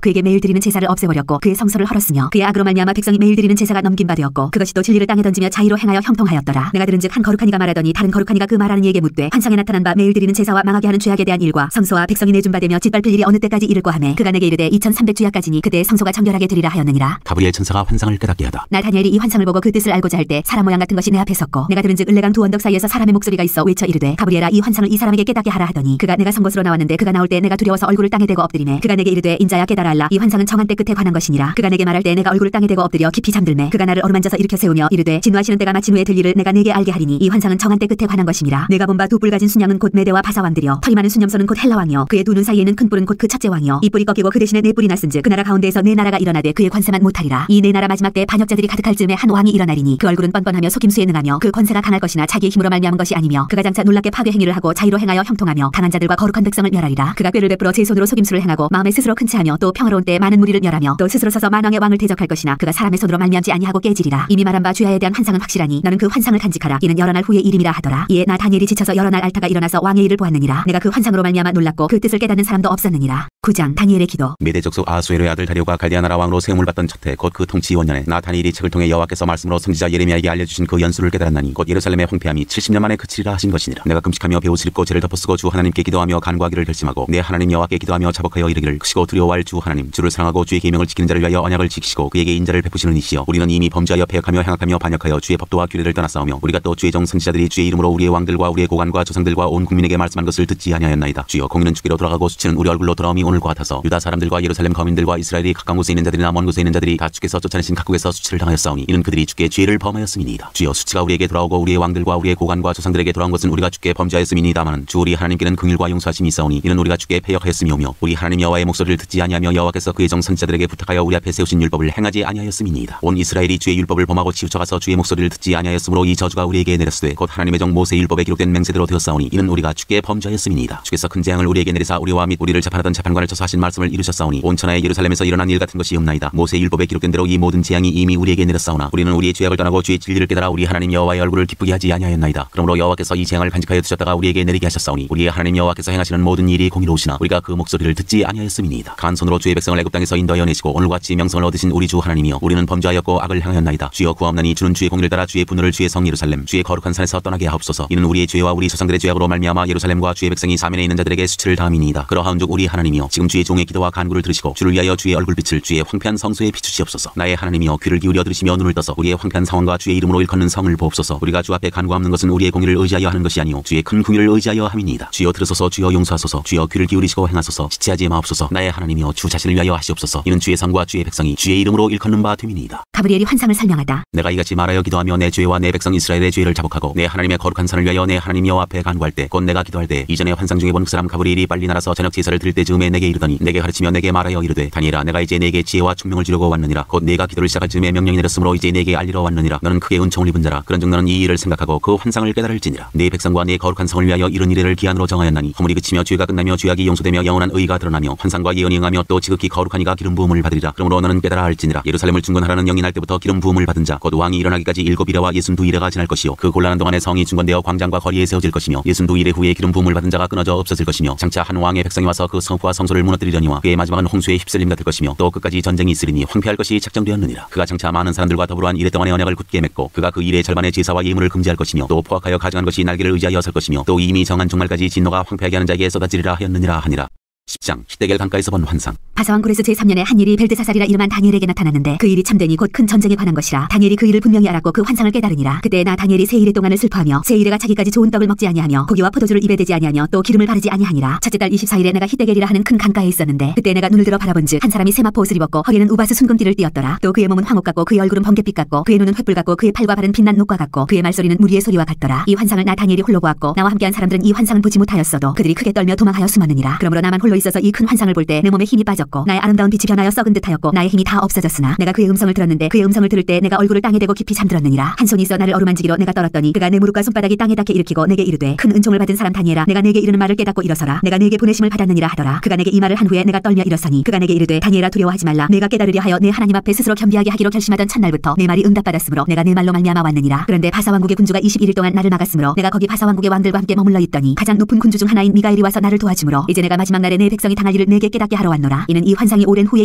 그에게 매일 드리는 제사를 없애버렸고 그의 성소를 헐었으며 그의 악으로 말미암아 백성이 매일 드리는 제사가 넘긴 바 되었고 그것이 또 진리를 땅에 던지며 자의로 행하여 형통하였더라. 내가 들은즉 한 거룩한 이가 말하더니 다른 거룩한 이가 그 말하는 다니에게 묻되 환상에 나타난 바 매일 드리는 제사와 망하게 하는 죄악에 대한 일과 성소와 백성이 내준바되며 짓밟힐 일이 어느 때까지 이를꼬 하매 그가 내게 이르되 2300주야까지니 그때 성소가 정결하게 되리라 하였느니라. 가브리엘 천사가 환상을 깨닫게 하다. 나 다니엘이 이 환상을 보고 그 뜻을 알고자 할 때 사람 모양 같은 것이 내 앞에 섰고 내가 들은즉 을레강 두 언덕 사이에서 사람의 목소리가 있어 외쳐 이르되 가브리엘아 이 환상을 이 사람에게 깨닫게 하라 하더니 그가 내가 선 곳으로 나왔는데 그가 나올 때 내가 두려워서 얼굴을 땅에 대고 엎드리매 그가 내게 이르되 인자야 깨달아 알라 이 환상은 정한 때 끝에 관한 것이니라. 그가 내게 말할 때 내가 얼굴을 땅에 대고 엎드려 깊이 잠들매 그가 나를 어루만져서 일으켜 세우며 이르되 진노하시는 때가 마친 후에 될 일을 내가 네게 알게 하리니 이 환상은 정한 때 끝에 관한 것이니라. 내가 본 바 두 뿔 가진 순양은 곧 메대와 바사 왕들이여 털이 많은 순념소는 곧 헬라 왕이여 그의 두 눈 사이에는 큰 뿔은 곧 그 첫째 왕이여 이 뿔이 꺾이고 그 대신에 네 뿔이 났은즉 그 나라 가운데에서 네 나라가 일어나되 그의 권세만 못하리라. 이 네 나라 마지막 때 반역자들이 가득할 즈음에 한 왕이 일어나리니 그 얼굴은 뻔뻔하며 속임수에 능하며 그 권세가 강할 것이나 자기의 힘으로 말미암은 것이 아니며 그가 장차 놀랍게 파괴 행위를 하고 자의로 행하여 형통하며 강한 자들과 거룩한 백성을 멸하리라. 그가 꾀를 베풀어 제 손으로 속임수를 행하고 마음에 스스로 큰 체하며 또 평화로운 때에 많은 무리를 멸하며 또 스스로 서서 만왕의 왕을 대적할 것이나 그가 사람의 손으로 말미암지 아니하고 깨지리라. 이미 말한 바 주야에 대한 환상은 확실하니 너는 그 환상을 간직하라. 이는 여러 날 후의 일임이라 하더라. 이에 나 다니엘이 지쳐서 여러 날 앓다가 일어나서 왕의 일을 보았느니라. 내가 그 환상으로 말미암아 놀랐고 그 뜻을 깨닫는 사람도 없었느니라. 9장 다니엘의 기도. 메대 족속 아하수에로의 아들 다리오가 갈대아 나라 왕으로 세움을 받던 첫해 곧 그 통치 2년에 나 다니엘이 책을 통해 여호와께서 말씀으로 선지자 예레미야에게 알려주신 그 연수를 깨달았나니 곧 예루살렘의 황폐함이 70년 만에 그치리라 하신 것이니라. 내가 금식하며 베옷을 입고 죄를 덮어쓰고 주 하나님께 기도하며 간구하기를 결심하고 내 하나님 여호와께 기도하며 자복하여 이르기를 크시고 두려워할 주 하나님 주를 사랑하고 주의 계명을 지키는 자를 위하여 언약을 지키시고 그에게 인자를 베푸시는 이시여 우리는 이미 범죄하여 패역하며 행악하며 반역하여 주의 법도와 규례를 떠났사오며 우리가 또 주의 종 선지자들이 주의 이름으로 우리의 왕들과 우리의 고관과 조상들과 온 국민에게 말씀한 것을 듣지 아니하였나이다. 주여 공의는 주께로 돌아가고 수치는 우리 얼굴로 돌아옴이 오늘과 같아서 유다 사람들과 예루살렘 거민들과 이스라엘이 가까운 곳에 있는 자들이나 먼 곳에 있는 자들이 다 주께서 쫓아내신 각국에서 수치를 당하였사오니 이는 그들이 주께 죄를 범하였음이니이다. 주여 수치가 우리에게 돌아오고 우리의 왕들과 우리의 고관과 조상들에게 돌아온 것은 우리가 주께 범죄하였음이니이다마는 주 우리 하나님께는 긍휼과 용서하심이 있사오니 이는 우리가 주께 패역하였음이오며 우리 하나님 여호와의 목소리를 듣지 아니하며 여호와께서 그의 종 선지자들에게 부탁하여 우리 앞에 세우신 율법을 행하지 아니하였음이니이다. 온 이스라엘이 주의 율법을 범하고 치우쳐가서 주의 목소리를 듣지 아니하였으므로 이 저주가 우리에게 내렸으되 곧 하나님의 종 모세의 율법에 기록된 맹세대로 되었사오니 이는 우리가 주께 범죄하였음이니이다. 주께서 큰 재앙을 우리에게 내리사 우리와 및 우리를 재판하던 재판관을 쳐서 하신 말씀을 이루셨사오니 온 천하의 예루살렘에서 일어난 일 같은 것이 없나이다. 모세의 율법에 기록된 대로 이 모든 재앙이 이미 우리에게 내렸사오나 우리는 우리의 죄악을 떠나고 주의 진리를 깨달아 우리 하나님 여호와의 얼굴을 기쁘게 하지 아니하였나이다. 그러므로 여호와께서 이 재앙을 간직하여 두셨다가 우리에게 내리게 하셨사오니 우리의 하나님 여호와께서 행하시는 모든 일이 공의로우시나 우리가 그 목소리를 듣지 아니하였음이니이다. 강한 손으로 주의 백성을 애굽 땅에서 인도하여 내시고 오늘같이 명성을 얻으신 우리 주 하나님이여 우리는 범죄하였고 악을 행하였나이다. 주여 구하옵나니 주는 주의 공의를 따라 주의 분노를 주의 성 예루살렘 주의 거룩한 산에서 떠나게 하옵소서. 이는 우리의 죄와 우리 조상들의 죄악으로 말미암아 예루살렘과 주의 백성이 사면에 있는 자들에게 수치를 당함이니이다. 그러하온즉 우리 하나님이여 지금 주의 종의 기도와 간구를 들으시고 주를 위하여 주의 얼굴빛을 주의 황폐한 성소에 비추시옵소서. 나의 하나님이여 귀를 기울여 들으시며 눈을 떠서 우리의 황폐한 상황과 주의 이름으로 일컫는 성을 보옵소서. 우리가 주 앞에 간구하는 것은 우리의 공의를 의지하여 하는 것이 아니오 주의 큰 긍휼을 의지하여 함이니이다. 주여 들으소서. 주여 용서하소서. 주여 귀를 기울이시고 행하소서. 지체하지 마옵소서. 나의 하나님이여 주 자신을 위하여 하시옵소서. 이는 주의 성과 주의 백성이 주의 이름으로 일컫는 바 됨이니이다. 가브리엘이 환상을 설명하다. 내가 이같이 말하여 기도하며 내 죄와 내 백성 이스라엘의 죄를 자복하고 내 하나님의 거룩한 산을 위하여 내 하나님 여호와 앞에 간구할 때 곧 내가 기도할 때 이전에 환상 중에 본 그 사람 가브리엘이 빨리 날아서 저녁 제사를 드릴 때쯤에 내게 이르더니 내게 가르치며 내게 말하여 이르되 다니엘아 내가 이제 내게 지혜와 총명을 주려고 왔느니라. 곧 내가 기도를 시작할 즈음에 명령이 내렸으므로 이제 내게 알리러 왔느니라. 너는 크게 은총을 입은 자라. 그런즉 너는 이 일을 생각하고 그 환상을 깨달을지니라. 네 백성과 네 거룩한 성을 위하여 이런 이래를 기한으로 정하였나니 허물이 그치며 죄가 끝나며 죄악이 용서되며 영원한 의가 드러나며 환상과 예언이 응하며 또 지극히 거룩한 이가 기름 부음을 받으리라. 그러므로 너는 깨달아 할지니라. 예루살렘을 중건하라는 영이 날 때부터 기름 부음을 받은 자 곧 왕이 일어나기까지 7이래와 62이래가 지날 것이요 그 곤란한 동안에 성이 중건되어 광장과 거리에 세워질 것이며 62이래 후에 기름 부음을 받은 자가 끊어져 없어질 것이며 장차 한 왕의 백성이 와서 그 성읍과 성소를 무너뜨리려니와 그의 마지막은 홍수에 휩쓸림 같을 것이며 또 끝까지 전쟁이 있으리니 황폐할 것이 책정되었느니라. 그가 장차 많은 사람들과 더불어 한 이래 동안의 언약을 굳게 맺고 그가 그 일의 절반의 제사와 예물을 금지할 것이며 또 포악하여 가증한 것이 날개를 의지하여 설 것이며 또 이미 정한 종말까지 진노가 황폐하게 하는 자에게 쏟아지리라 하였느니라 하니라. 10장 히데겔 강가에서 본 환상. 바사왕 고레스 제3년에 한 일이 벨드사살이라 이름한 다니엘에게 나타났는데 그 일이 참되니 곧 큰 전쟁에 관한 것이라. 다니엘이 그 일을 분명히 알았고 그 환상을 깨달으니라. 그때 나 다니엘이 세 일의 동안을 슬퍼하며 세 일에가 자기까지 좋은 떡을 먹지 아니하며 고기와 포도주를 입에 대지 아니하며 또 기름을 바르지 아니하니라. 첫째 달 24일에 내가 히데겔이라 하는 큰 강가에 있었는데 그때 내가 눈을 들어 바라본즉 한 사람이 세마포 옷을 입었고 허리에는 우바스 순금띠를 띠었더라. 또 그의 몸은 황옥 같고 그의 얼굴은 번갯빛 같고 그의 눈은 횃불 같고 그의 팔과 발은 빛난 녹과 같고 그의 말소리는 무리의 소리와 같더라. 이 환상을 나 다니엘이 홀로 보았고 나와 함께한 사람들은 이 환상을 보지 못하였어도 그들이 크게 떨며 도망하여 숨었느니라. 그러므로 나만 홀로 있어서 이 큰 환상을 볼 때 내 몸에 힘이 빠졌고 나의 아름다운 빛이 변하여 썩은 듯하였고 나의 힘이 다 없어졌으나 내가 그의 음성을 들었는데 그의 음성을 들을 때 내가 얼굴을 땅에 대고 깊이 잠들었느니라. 한 손이 있어 나를 어루만지기로 내가 떨었더니 그가 내 무릎과 손바닥이 땅에 닿게 일으키고 내게 이르되 큰 은총을 받은 사람 다니엘아 내가 내게 이르는 말을 깨닫고 일어서라. 내가 내게 보내심을 받았느니라 하더라. 그가 내게 이 말을 한 후에 내가 떨며 일어서니 그가 내게 이르되 다니엘아 두려워하지 말라. 내가 깨달으려 하여 내 하나님 앞에 스스로 겸비하게 하기로 결심하던 첫날부터 내 말이 응답받았으므로 내가 내 말로 말미암아 왔느니라. 그런데 바사왕국의 군주가 21일 동안 나를 막았으므로 내가 거기 바사왕국의 왕들과 함께 머물러 있더니 가장 높은 군주 중 하나인 미가엘이 와서 나를 도와주므로 이제 내가 마지막 날에 내 내 백성이 당할 일을 내게 깨닫게 하러 왔노라. 이는 이 환상이 오랜 후의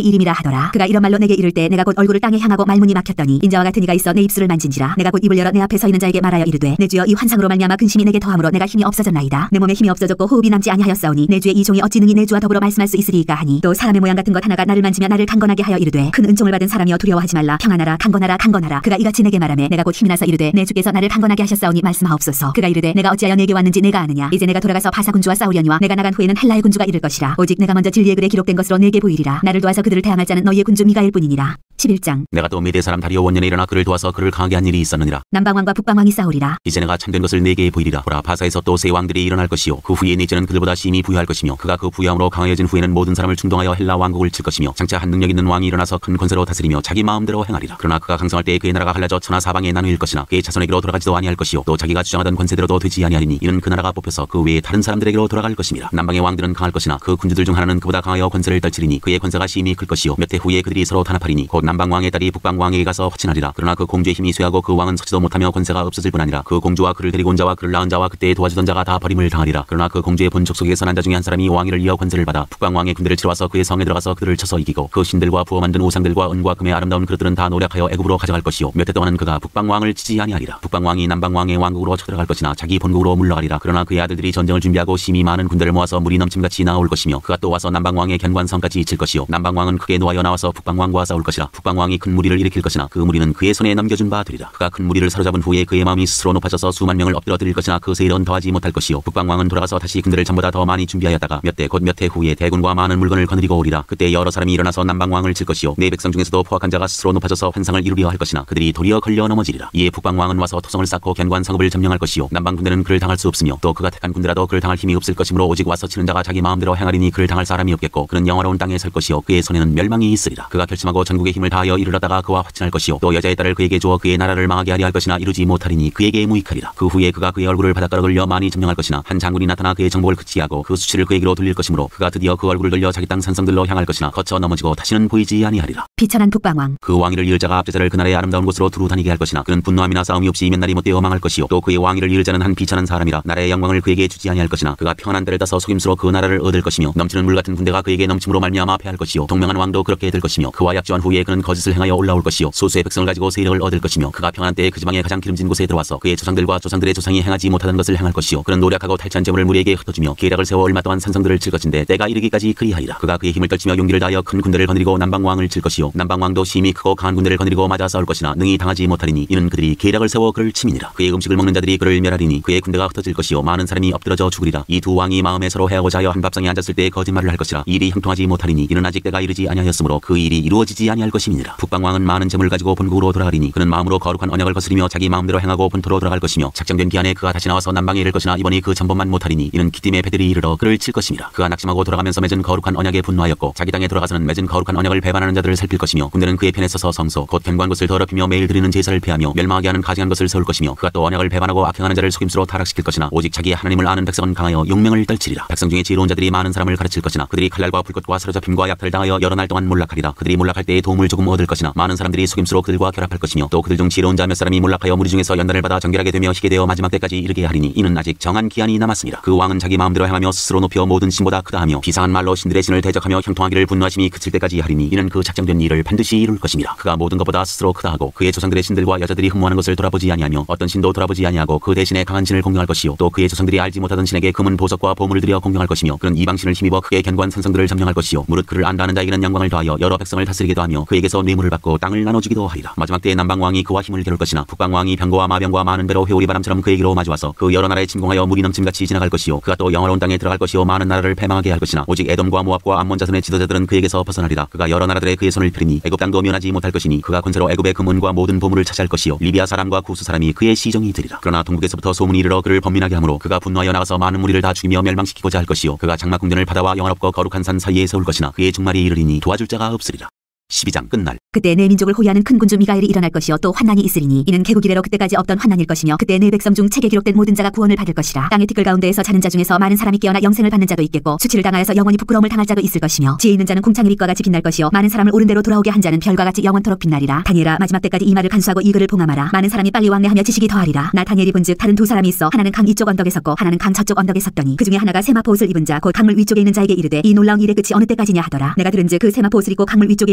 일임이라 하더라. 그가 이런 말로 내게 이를 때 내가 곧 얼굴을 땅에 향하고 말문이 막혔더니 인자와 같은 이가 있어 내 입술을 만진지라. 내가 곧 입을 열어 내 앞에 서 있는 자에게 말하여 이르되 내 주여 이 환상으로 말미암아 근심이 내게 더함으로 내가 힘이 없어졌나이다. 내 몸에 힘이 없어졌고 호흡이 남지 아니하였사오니 내 주의 이 종이 어찌 능히 내 주와 더불어 말씀할 수 있으리이까 하니 또 사람의 모양 같은 것 하나가 나를 만지며 나를 강건하게 하여 이르되 큰 은총을 받은 사람이여 두려워하지 말라. 평안하라. 강건하라. 강건하라. 그가 이같이 내게 말하매 내가 곧 힘이 나서 이르되 내 주께서 나를 강건하게 하셨사오니 말씀하옵소서. 그가 이르되 내가 어찌하여 내게 왔는지 내가 아느냐. 이제 내가 돌아가서 바사 군주와 싸우려니와 내가 나간 후에는 헬라의 군주가 이를 것이라. 오직 내가 먼저 진리의 글에 기록된 것으로 내게 보이리라. 나를 도와서 그들을 대항할 자는 너희의 군주 미가일 뿐이니라. 11장. 내가 또 메대 사람 다리오 원년에 일어나 그를 도와서 그를 강하게 한 일이 있었느니라. 남방왕과 북방왕이 싸우리라. 이제 내가 참된 것을 네게 보이리라. 보라, 바사에서 또 세 왕들이 일어날 것이요 그 후에 넷째는 그들보다 심히 부유할 것이며 그가 그 부유함으로 강하여진 후에는 모든 사람을 충동하여 헬라 왕국을 칠 것이며 장차 한 능력 있는 왕이 일어나서 큰 권세로 다스리며 자기 마음대로 행하리라. 그러나 그가 강성할 때에 그의 나라가 갈라져 천하 사방에 나누일 것이나 그의 자손에게로 돌아가지도 아니할 것이요 또 자기가 주장하던 권세대로도 되지 아니하리니 이는 그 나라가 뽑혀서 그 외에 다른 사람들에게로 돌아갈 것입니다. 남방의 왕들은 강할 것이나 그 군주들 중 하나는 그보다 강하여 권세를 떨치리니 그의 권세가 심히 클 것이요 몇 해 후에 그들이 서로 탄압하리니 곧 남방 왕의 딸이 북방 왕에게 가서 화친하리라. 그러나 그 공주의 힘이 쇠하고 그 왕은 서지도 못하며 권세가 없어질 뿐 아니라 그 공주와 그를 데리고 온 자와 그를 낳은 자와 그때 도와주던 자가 다 버림을 당하리라. 그러나 그 공주의 본족 속에서 난 자 중에 한 사람이 왕위를 이어 권세를 받아 북방 왕의 군대를 치러 와서 그의 성에 들어가서 그들을 쳐서 이기고 그 신들과 부어 만든 우상들과 은과 금의 아름다운 그릇들은 다 노력하여 애굽으로 가져갈 것이요 몇 해 동안은 그가 북방 왕을 치지 아니하리라. 북방 왕이 남방 왕의 왕국으로 쳐들어갈 것이나 자기 본국으로 물러가리라. 그러나 그의 아들들이 전쟁을 준비하고 심히 많은 군대를 모아서 물이 넘침같이 나올 것이며 그가 또 와서 남방 왕의 견관성까지 칠 것이요 남방 왕은 크게 노하여 나와서 북방 왕과 싸울 것이라. 북방 왕이 큰 무리를 일으킬 것이나 그 무리는 그의 손에 넘겨준 바 되리라. 그가 큰 무리를 사로잡은 후에 그의 마음이 스스로 높아져서 수만 명을 엎드려 드릴 것이나 그 세일은 더하지 못할 것이요 북방 왕은 돌아가서 다시 군대를 전보다 더 많이 준비하였다가 몇 대 곧 몇 해 후에 대군과 많은 물건을 거느리고 오리라. 그때 여러 사람이 일어나서 남방 왕을 칠 것이요 내 백성 중에서도 포악한 자가 스스로 높아져서 환상을 이루려 할 것이나 그들이 도리어 걸려 넘어지리라. 이에 북방 왕은 와서 토성을 쌓고 견관 성읍을 점령할 것이요 남방 군대는 그를 당할 수 없으며 또 그가 택한 군대라도 그를 당할 힘이 없을 것이므로 오직 와서 치는 자가 자기 마음대로 행하리니 그를 당할 사람이 없겠고 그는 영화로운 땅에 설 것이요 그의 손에는 멸망이 있으리라. 그가 결심하고 전국의 힘을 다하여 이르렀다가 그와 화친할 것이요 또 여자의 딸을 그에게 주어 그의 나라를 망하게 하려 할 것이나 이루지 못하리니 그에게 무익하리라. 그 후에 그가 그의 얼굴을 바닷가로 돌려 많이 점령할 것이나 한 장군이 나타나 그의 정복을 그치하고 그 수치를 그에게로 돌릴 것이므로 그가 드디어 그 얼굴을 돌려 자기 땅 산성들로 향할 것이나 거쳐 넘어지고 다시는 보이지 아니하리라. 비천한 북방왕. 그 왕위를 이을 자가 앞제자를 그날의 아름다운 곳으로 두루 다니게 할 것이나 그는 분노함이나 싸움이 없이 맨날이 못되어 망할 것이요 또 그의 왕위를 이을 자는 한 비천한 사람이라 나라의 영광을 그에게 주지 아니할 것이나 그가 평안한 때를 따서 속임수로 그 나라를 얻을 것이며 넘치는 물 같은 군대가 그에게 넘침으로 말미암아 패할 것이요 동명한 왕도 그렇게 될 것이며 그와 약조한 후에 그는 거짓을 행하여 올라올 것이요 소수의 백성을 가지고 세력을 얻을 것이며 그가 평안한 때에 그 지방의 가장 기름진 곳에 들어와서 그의 조상들과 조상들의 조상이 행하지 못하던 것을 행할 것이요 그는 노력하고 탈취한 재물을 무리에게 흩어주며 계략을 세워 얼마 동안 산성들을 칠 것인데 때가 이르기까지 그리하리라. 그가 그의 힘을 떨치며 용기를 다하여 큰 군대를 거느리고 남방 왕을 칠 것이요 남방 왕도 심히 크고 강한 군대를 거느리고 맞아 싸울 것이나 능히 당하지 못하리니 이는 그들이 계략을 세워 그를 치민이라. 그의 음식을 먹는 자들이 그를 멸하리니 그의 군대가 흩어질 것이요 많은 사람이 엎드러져 죽으리라. 이 두 왕이 마음에 서로 해하고자 하여 한 밥상에 앉았을 때 거짓말을 할 것이라. 이 일이 형통하지 못하리니 이는 아직 때가 이르지 아니하였으므로 그 일이 이루어지지 아니할 것임이니라. 북방 왕은 많은 재물을 가지고 본국으로 돌아가리니 그는 마음으로 거룩한 언약을 거스리며 자기 마음대로 행하고 본토로 돌아갈 것이며 작정된 기한에 그가 다시 나와서 남방에 이를 것이나 이번이 그 전번만 못하리니 이는 기띔의 배들이 이르러 그를 칠 것임이라. 그가 낙심하고 돌아가면서 맺은 거룩한 언약에 분노하였고 자기 땅에 돌아가서는 맺은 거룩한 언약을 배반하는 자들을 살필 것이며 군대는 그의 편에 서서 성소 곧 견고한 곳을 더럽히며 매일 드리는 제사를 폐하며 멸망하게 하는 가증한 것을 세울 것이며 그가 또 언약을 배반하고 악행하는 자를 속임수로 타락시킬 것이나 오직 자기 하나님을 아는 백성은 강하여 용맹을 떨치리라. 백성 중에 지혜로운 자들이 많은 사람을 가르칠 것이나 그들이 칼날과 불꽃과 사로잡힘과 약탈을 당하여 여러 날 동안 몰락하리라. 그들이 몰락할 때에 도움을 조금 얻을 것이나 많은 사람들이 속임수로 그들과 결합할 것이며 또 그들 중 지혜로운 자 몇 사람이 몰락하여 무리 중에서 연단을 받아 정결하게 되며 희게 되어 마지막 때까지 이르게 하리니 이는 아직 정한 기한이 남았습니다. 그 왕은 자기 마음대로 행하며 스스로 높여 모든 신보다 크다 하며 비상한 말로 신들의 신을 대적하며 형통하기를 분노하심이 그칠 때까지 하리니 이는 그 작정된 일을 반드시 이룰 것입니다. 그가 모든 것보다 스스로 크다 하고 그의 조상들의 신들과 여자들이 흠모하는 것을 돌아보지 아니하며 어떤 신도 돌아보지 아니하고 그 대신에 강한 신을 공경할 것이요 또 그의 조상들이 알지 못하던 신에게 금은 보석과 보물을 들여 공경할 것이며 그는 이방 신을 힘입어 크게 견고한 산성들을 점령할 것이요 무릇 그를 안다는 자에게는 영광을 더하여 여러 백성을 다스리기도 하며 그에게서 뇌물을 받고 땅을 나눠주기도 하리라. 마지막 때에 남방 왕이 그와 힘을 겨룰 것이나 북방 왕이 병거와 마병과 많은 배로 회오리 바람처럼 그에게로 마주와서 그 여러 나라에 침공하여 물이 넘침같이 지나갈 것이요 그가 또 영화로운 땅에 들어갈 것이요 많은 나라를 패망하게 할 것이나 오직 에돔과 모압과 암몬 자손의 지도자들은 그에게서 벗어나리라. 그가 여러 나라들의 그의 손을 펴리니 애굽 땅도 면하지 못할 것이니 그가 권세로 애굽의 금은과 모든 보물을 차지할 것이요 리비아 사람과 구스 사람이 그의 시종이 되리라. 그러나 동북에서부터 소문이 이르러 그를 범민하게 하므로 그가 분노하여 나가서 많은 무리를 다 죽이며 멸망시키고자 할 것이요 그가 장막 궁전을 바다와 영화롭고 거룩한 산 사이에 세울 것이나 그의 종말이 이르리니 도와줄 자가 없으리라. 12장 끝날. 그때 내 민족을 호위하는 큰 군주 미가엘이 일어날 것이요 또 환난이 있으리니 이는 개국 이래로 그때까지 없던 환난일 것이며 그때 내 백성 중 책에 기록된 모든 자가 구원을 받을 것이라. 땅의 티끌 가운데에서 자는 자 중에서 많은 사람이 깨어나 영생을 받는 자도 있겠고 수치를 당하여서 영원히 부끄러움을 당할 자도 있을 것이며 지혜 있는 자는 궁창의 빛과 같이 빛날 것이요 많은 사람을 옳은 대로 돌아오게 한 자는 별과 같이 영원토록 빛나리라. 다니엘아 마지막 때까지 이 말을 간수하고 이 글을 봉함하라. 많은 사람이 빨리 왕래하며 지식이 더하리라. 나 다니엘이 본즉 다른 두 사람이 있어 하나는 강 이쪽 언덕에 섰고 하나는 강 저쪽 언덕에 섰더니 그 중에 하나가 세마포 옷을 입은 자 곧 강물 위쪽에 있는 자에게 이르되 이 놀라운 일의 끝이 어느 때까지냐 하더라. 내가 들은즉 그 세마포 옷을 입고 강물 위쪽에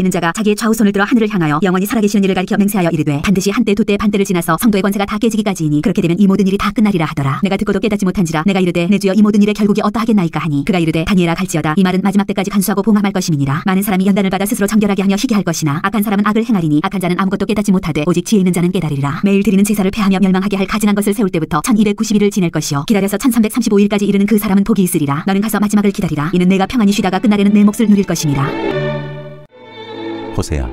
있는 자가 자기의 좌우손을 들어 하늘을 향하여 영원히 살아계시는 이를 가리켜 맹세하여 이르되 반드시 한때 두때 반때를 지나서 성도의 권세가 다 깨지기까지이니 그렇게 되면 이 모든 일이 다 끝나리라 하더라. 내가 듣고도 깨닫지 못한지라. 내가 이르되 내 주여 이 모든 일의 결국이 어떠하겠나이까 하니 그가 이르되 다니엘아 갈지어다. 이 말은 마지막 때까지 간수하고 봉함할 것임이니라. 많은 사람이 연단을 받아 스스로 정결하게 하며 희귀할 것이나 악한 사람은 악을 행하리니 악한 자는 아무것도 깨닫지 못하되 오직 지혜 있는 자는 깨달으리라. 매일 드리는 제사를 폐하며 멸망하게 할 가증한 것을 세울 때부터 1290일을 지낼 것이요 기다려서 1335일까지 이르는 그 사람은 복이 있으리라. 너는 가서 마지막을 기다리라. 이는 내가 평안히 쉬다가 끝날에는 내 몫을 누릴 것임이라. 호세아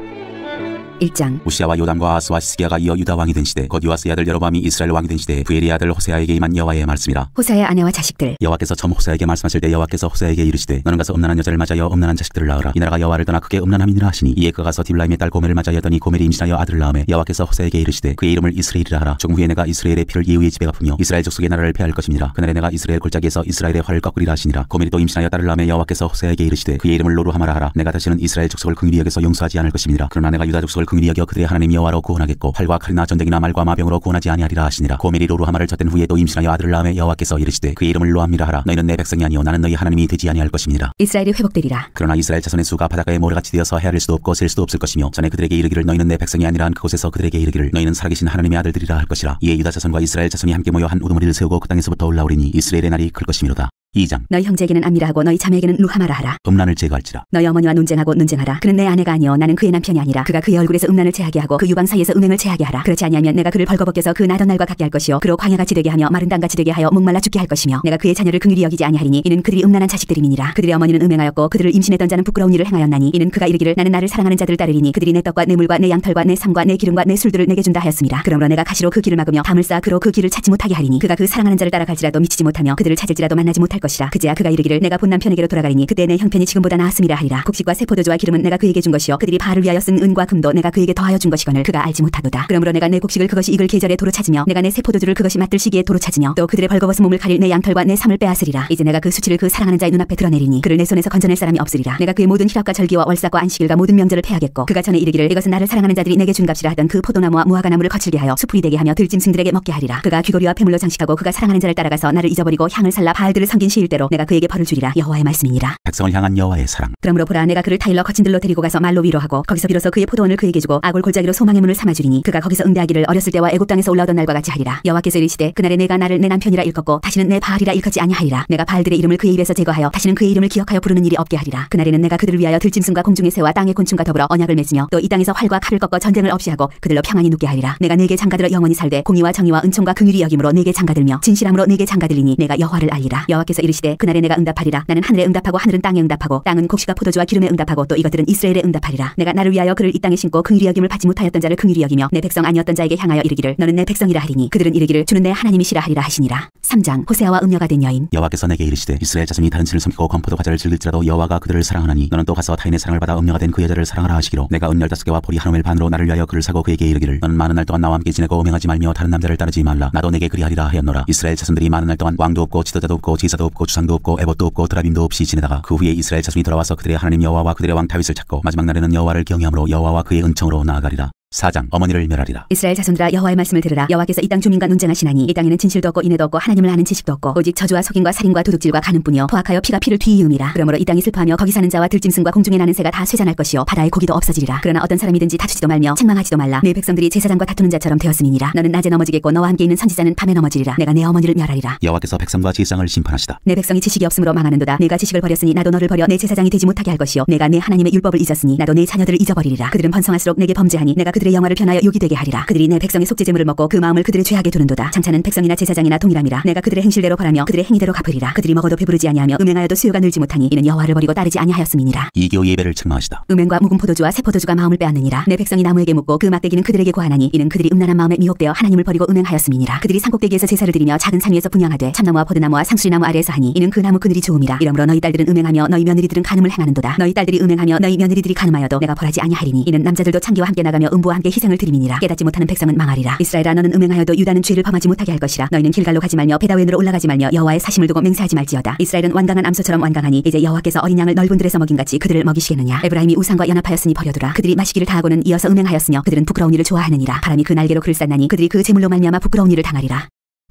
1장 우시아와 요담과 아스와 시스기야가 이어 유다 왕이 된 시대 곧 요아스의 아들 여로보암이 이스라엘 왕이 된 시대 부엘의 아들 호세아에게 임한 여호와의 말씀이라. 호세아의 아내와 자식들. 여호와께서 처음 호세아에게 말씀하실 때 여호와께서 호세아에게 이르시되 너는 가서 음란한 여자를 맞아여 음란한 자식들을 낳으라. 이 나라가 여호와를 떠나 크게 음란함이니라 하시니 이에 그가 가서 딥라임의 딸 고멜을 맞아였더니 고멜이 임신하여 아들을 낳음에 여호와께서 호세아에게 이르시되 그의 이름을 이스라엘이라 하라. 조금 후에 내가 이스라엘의 피를 예후의 집에 갚으며 이스라엘 족속의 나라를 폐할 것임이니라. 그날에 내가 이스라엘 골짜기에서 이스라엘의 활을 꺾으리라 하시니라. 고멜이 또 임신하여 딸을 낳음에 여호와께서 호세아에게 이르시되 그의 이름을 로루하마라 하라. 내가 다시는 이스라엘 족속을 긍휼히 여겨서 용서하지 않을 것임이니라. 그러나 내가 유다 족속을 긍휼히 여겨 그들의 하나님 여호와로 구원하겠고 활과 칼이나 전쟁이나 말과 마병으로 구원하지 아니하리라 하시니라. 고멜이 로루하마를 젖된 후에 또 임신하여 아들을 낳음에 여호와께서 이르시되 그의 이름을 로암미라 하라. 너희는 내 백성이 아니요 나는 너희 하나님이 되지 아니할 것임이니라. 이스라엘이 회복되리라. 그러나 이스라엘 자손의 수가 바닷가에 모래같이 되어서 헤아릴 수도 없고 셀 수도 없을 것이며 전에 그들에게 이르기를 너희는 내 백성이 아니라 한 그곳에서 그들에게 이르기를 너희는 살아계신 하나님의 아들들이라 할 것이라. 이에 유다 자손과 이스라엘 자손이 함께 모여 한 우두머리를 세우고 그 땅에서부터 올라오리니 이스라엘의 날이 클 것이미로다. 2장 너희 형제에게는 암미라 하고 너희 자매에게는 루하마라 하라. 음란을 제거할지라. 너희 어머니와 논쟁하고 논쟁하라. 그는 내 아내가 아니요 나는 그의 남편이 아니라 그가 그의 얼굴에서 음란을 제하게 하고 그 유방 사이에서 음행을 제하게 하라. 그렇지 아니하면 내가 그를 벌거벗겨서 그 나던 날과 같게 할 것이요 그로 광야같이 되게 하며 마른 땅같이 되게 하여 목말라 죽게 할 것이며 내가 그의 자녀를 긍휼히 여기지 아니하리니 이는 그들이 음란한 자식들임이니라. 그들의 어머니는 음행하였고 그들을 임신했던 자는 부끄러운 일을 행하였나니 이는 그가 이르기를 나는 나를 사랑하는 자들을 따르리니 그들이 내 떡과 내 물과 내 양털과 내 삶과 내 기름과 내 술들을 내게 준다 하였습니다. 그러므로 내가 가시로 그 길을 막으며 담을 쌓아 그로 그 길을 찾지 못하게 하리니 그가 그 사랑하는 자를 따라갈지라도 미치지 못하며 그들을 찾을지라도 만나지 못할 것이라. 그제야 그가 이르기를 내가 본 남편에게로 돌아가리니 그때 내 형편이 지금보다 나았음이라 하리라. 곡식과 새 포도주와 기름은 내가 그에게 준 것이요 그들이 바알을 위하여 쓴 은과 금도 내가 그에게 더하여 준 것이거늘 그가 알지 못하도다. 그러므로 내가 내 곡식을 그것이 익을 계절에 도로 찾으며 내가 내 새 포도주를 그것이 맛들 시기에 도로 찾으며 또 그들의 벌거벗은 몸을 가릴 내 양털과 내 삶을 빼앗으리라. 이제 내가 그 수치를 그 사랑하는 자의 눈앞에 드러내리니 그를 내 손에서 건져낼 사람이 없으리라. 내가 그의 모든 희락과 절기와 월삭과 안식일과 모든 명절을 폐하겠고 그가 전에 이르기를 이것은 나를 사랑하는 자들이 내게 준 값이라 하던 그 포도나무와 무화과나무를 거칠게 하여 수풀이 되게 하며 들짐승들에게 먹게 하리라. 그가 귀고리와 폐물로 장식하고 그가 사랑하는 자를 따라가서 나를 잊어버리고 향을 살라 바알들을 섬긴 시일대로 내가 그에게 벌을 주리라. 여호와의 말씀이니라. 백성을 향한 여호와의 사랑. 그러므로 보라 내가 그를 타일러 거친 들로 데리고 가서 말로 위로하고 거기서 비로소 그의 포도원을 그에게 주고 아골 골짜기로 소망의 문을 삼아주리니 그가 거기서 응대하기를 어렸을 때와 애굽 땅에서 올라오던 날과 같이 하리라. 여호와께서 이르시되 그날에 내가 나를 내 남편이라 일컫고 다시는 내 바알이라 일컫지 아니하리라. 내가 바알들의 이름을 그의 입에서 제거하여 다시는 그의 이름을 기억하여 부르는 일이 없게 하리라. 그날에는 내가 그들을 위하여 들짐승과 공중의 새와 땅의 곤충과 더불어 언약을 맺으며 또 이 땅에서 활과 칼을 꺾어 전쟁을 없이 하고 그들로 평안히 눕게 하리라. 내가 네게 장가들어 영원히 살되 공의와 정의와 은총과 긍휼이 여김으로 네게 장가들며 진실함으로 네게 장가들리니 내가 여호와를 알리라. 여호와께서 이르시되 그날에 내가 응답하리라. 나는 하늘에 응답하고 하늘은 땅에 응답하고 땅은 곡식과 포도주와 기름에 응답하고 또 이것들은 이스라엘에 응답하리라. 내가 나를 위하여 그를 이 땅에 심고 긍휼히 여김을 받지 못하였던 자를 긍휼히 여기며 내 백성 아니었던 자에게 향하여 이르기를 너는 내 백성이라 하리니 그들은 이르기를 주는 내 하나님이시라 하리라 하시니라. 3장 호세아와 음녀가 된 여인. 여호와께서 내게 이르시되 이스라엘 자손이 다른 신을 섬기고 건포도 과자를 즐길지라도 여호와가 그들을 사랑하나니 너는 또 가서 타인의 사랑을 받아 음녀가 된 그 여자를 사랑하라 하시기로 내가 은 15개와 보리 한 오멜 반으로 나를 위하여 그를 사고 그에게 이르기를 너는 많은 날 동안 나와 함께 지내고 음행하지 말며 다른 남자를 따르지 말라. 나도 내게 그리하리라 하였노라. 이스라엘 자손들이 많은 날 동안 왕도 없고 지도자도 없고 제사도 없고 주상도 없고 에봇도 없고 드라빔도 없이 지내다가 그 후에 이스라엘 자손이 돌아와서 그들의 하나님 여호와와 그들의 왕 다윗을 찾고 마지막 날에는 여호와를 경외함으로 여호와와 그의 은총으로 나아가리라. 4장 어머니를 멸하리라. 이스라엘 자손들아 여호와의 말씀을 들으라. 여호와께서 이 땅 주민과 논쟁하시나니 이 땅에는 진실도 없고 인애도 없고 하나님을 아는 지식도 없고 오직 저주와 속임과 살인과 도둑질과 간음뿐이요 포악하여 피가 피를 뒤이음이라. 그러므로 이 땅이 슬퍼하며 거기 사는 자와 들짐승과 공중에 나는 새가 다 쇠잔할 것이요 바다의 고기도 없어지리라. 그러나 어떤 사람이든지 다투지도 말며 책망하지도 말라. 내 백성들이 제사장과 다투는 자처럼 되었음이니라. 너는 낮에 넘어지겠고 너와 함께 있는 선지자는 밤에 넘어지리라. 내가 내 어머니를 멸하리라. 여호와께서 백성과 제사장을 심판하시다. 내 백성이 지식이 없으므로 망하는도다. 내가 지식을 버렸으니 나도 너를 버려 내 제사장이 되지 못하게 할 것이요 내가 내 하나님의 율법을 잊었으니 나도 내 자녀들을 잊어버리리라. 그들은 번성할수록 내게 범죄하니 내가 그들의 그들의 영화를 변하여 욕이 되게 하리라. 그들이 내 백성의 속죄제물을 먹고 그 마음을 그들의 죄악에 두는도다. 장차는 백성이나 제사장이나 동일함이라. 내가 그들의 행실대로 벌하며 그들의 행위대로 갚으리라. 그들이 먹어도 배부르지 아니하며 음행하여도 수요가 늘지 못하니 이는 여호와를 버리고 따르지 아니하였음이니라. 이교 예배를 책망하시다. 음행과 묵은 포도주와 새 포도주가 마음을 빼앗느니라. 내 백성이 나무에게 묻고 그 막대기는 그들에게 고하나니 이는 그들이 음란한 마음에 미혹되어 하나님을 버리고 음행하였음이니라. 그들이 산꼭대기에서 제사를 드리며 작은 산 위에서 분향하되 참나무와 포도나무와 상수리나무 아래에서 하니 이는 그 나무 그늘이 좋음이라. 이러므로 너희 딸들은 음행하며 너희 며느리들은 간음을 행하는도다. 너희 딸들이 음행하며 너희 며느리들이 간음하여도 내가 벌하지 아니하리니 이는 남자들도 창기와 함께 나가며 음부와 함께 희생을 드림이니라. 깨닫지 못하는 백성은 망하리라. 이스라엘아 너는 음행하여도 유다는 죄를 범하지 못하게 할 것이라. 너희는 길갈로 가지 말며 베다웬으로 올라가지 말며 여호와의 사심을 두고 맹세하지 말지어다. 이스라엘은 완강한 암소처럼 완강하니 이제 여호와께서 어린 양을 넓은 들에서 먹인 같이 그들을 먹이시겠느냐. 에브라임이 우상과 연합하였으니 버려두라. 그들이 마시기를 다하고는 이어서 음행하였으며 그들은 부끄러운 일을 좋아하느니라. 바람이 그 날개로 그를 쌌나니 그들이 그 제물로 말미암아 부끄러운 일을 당하리라.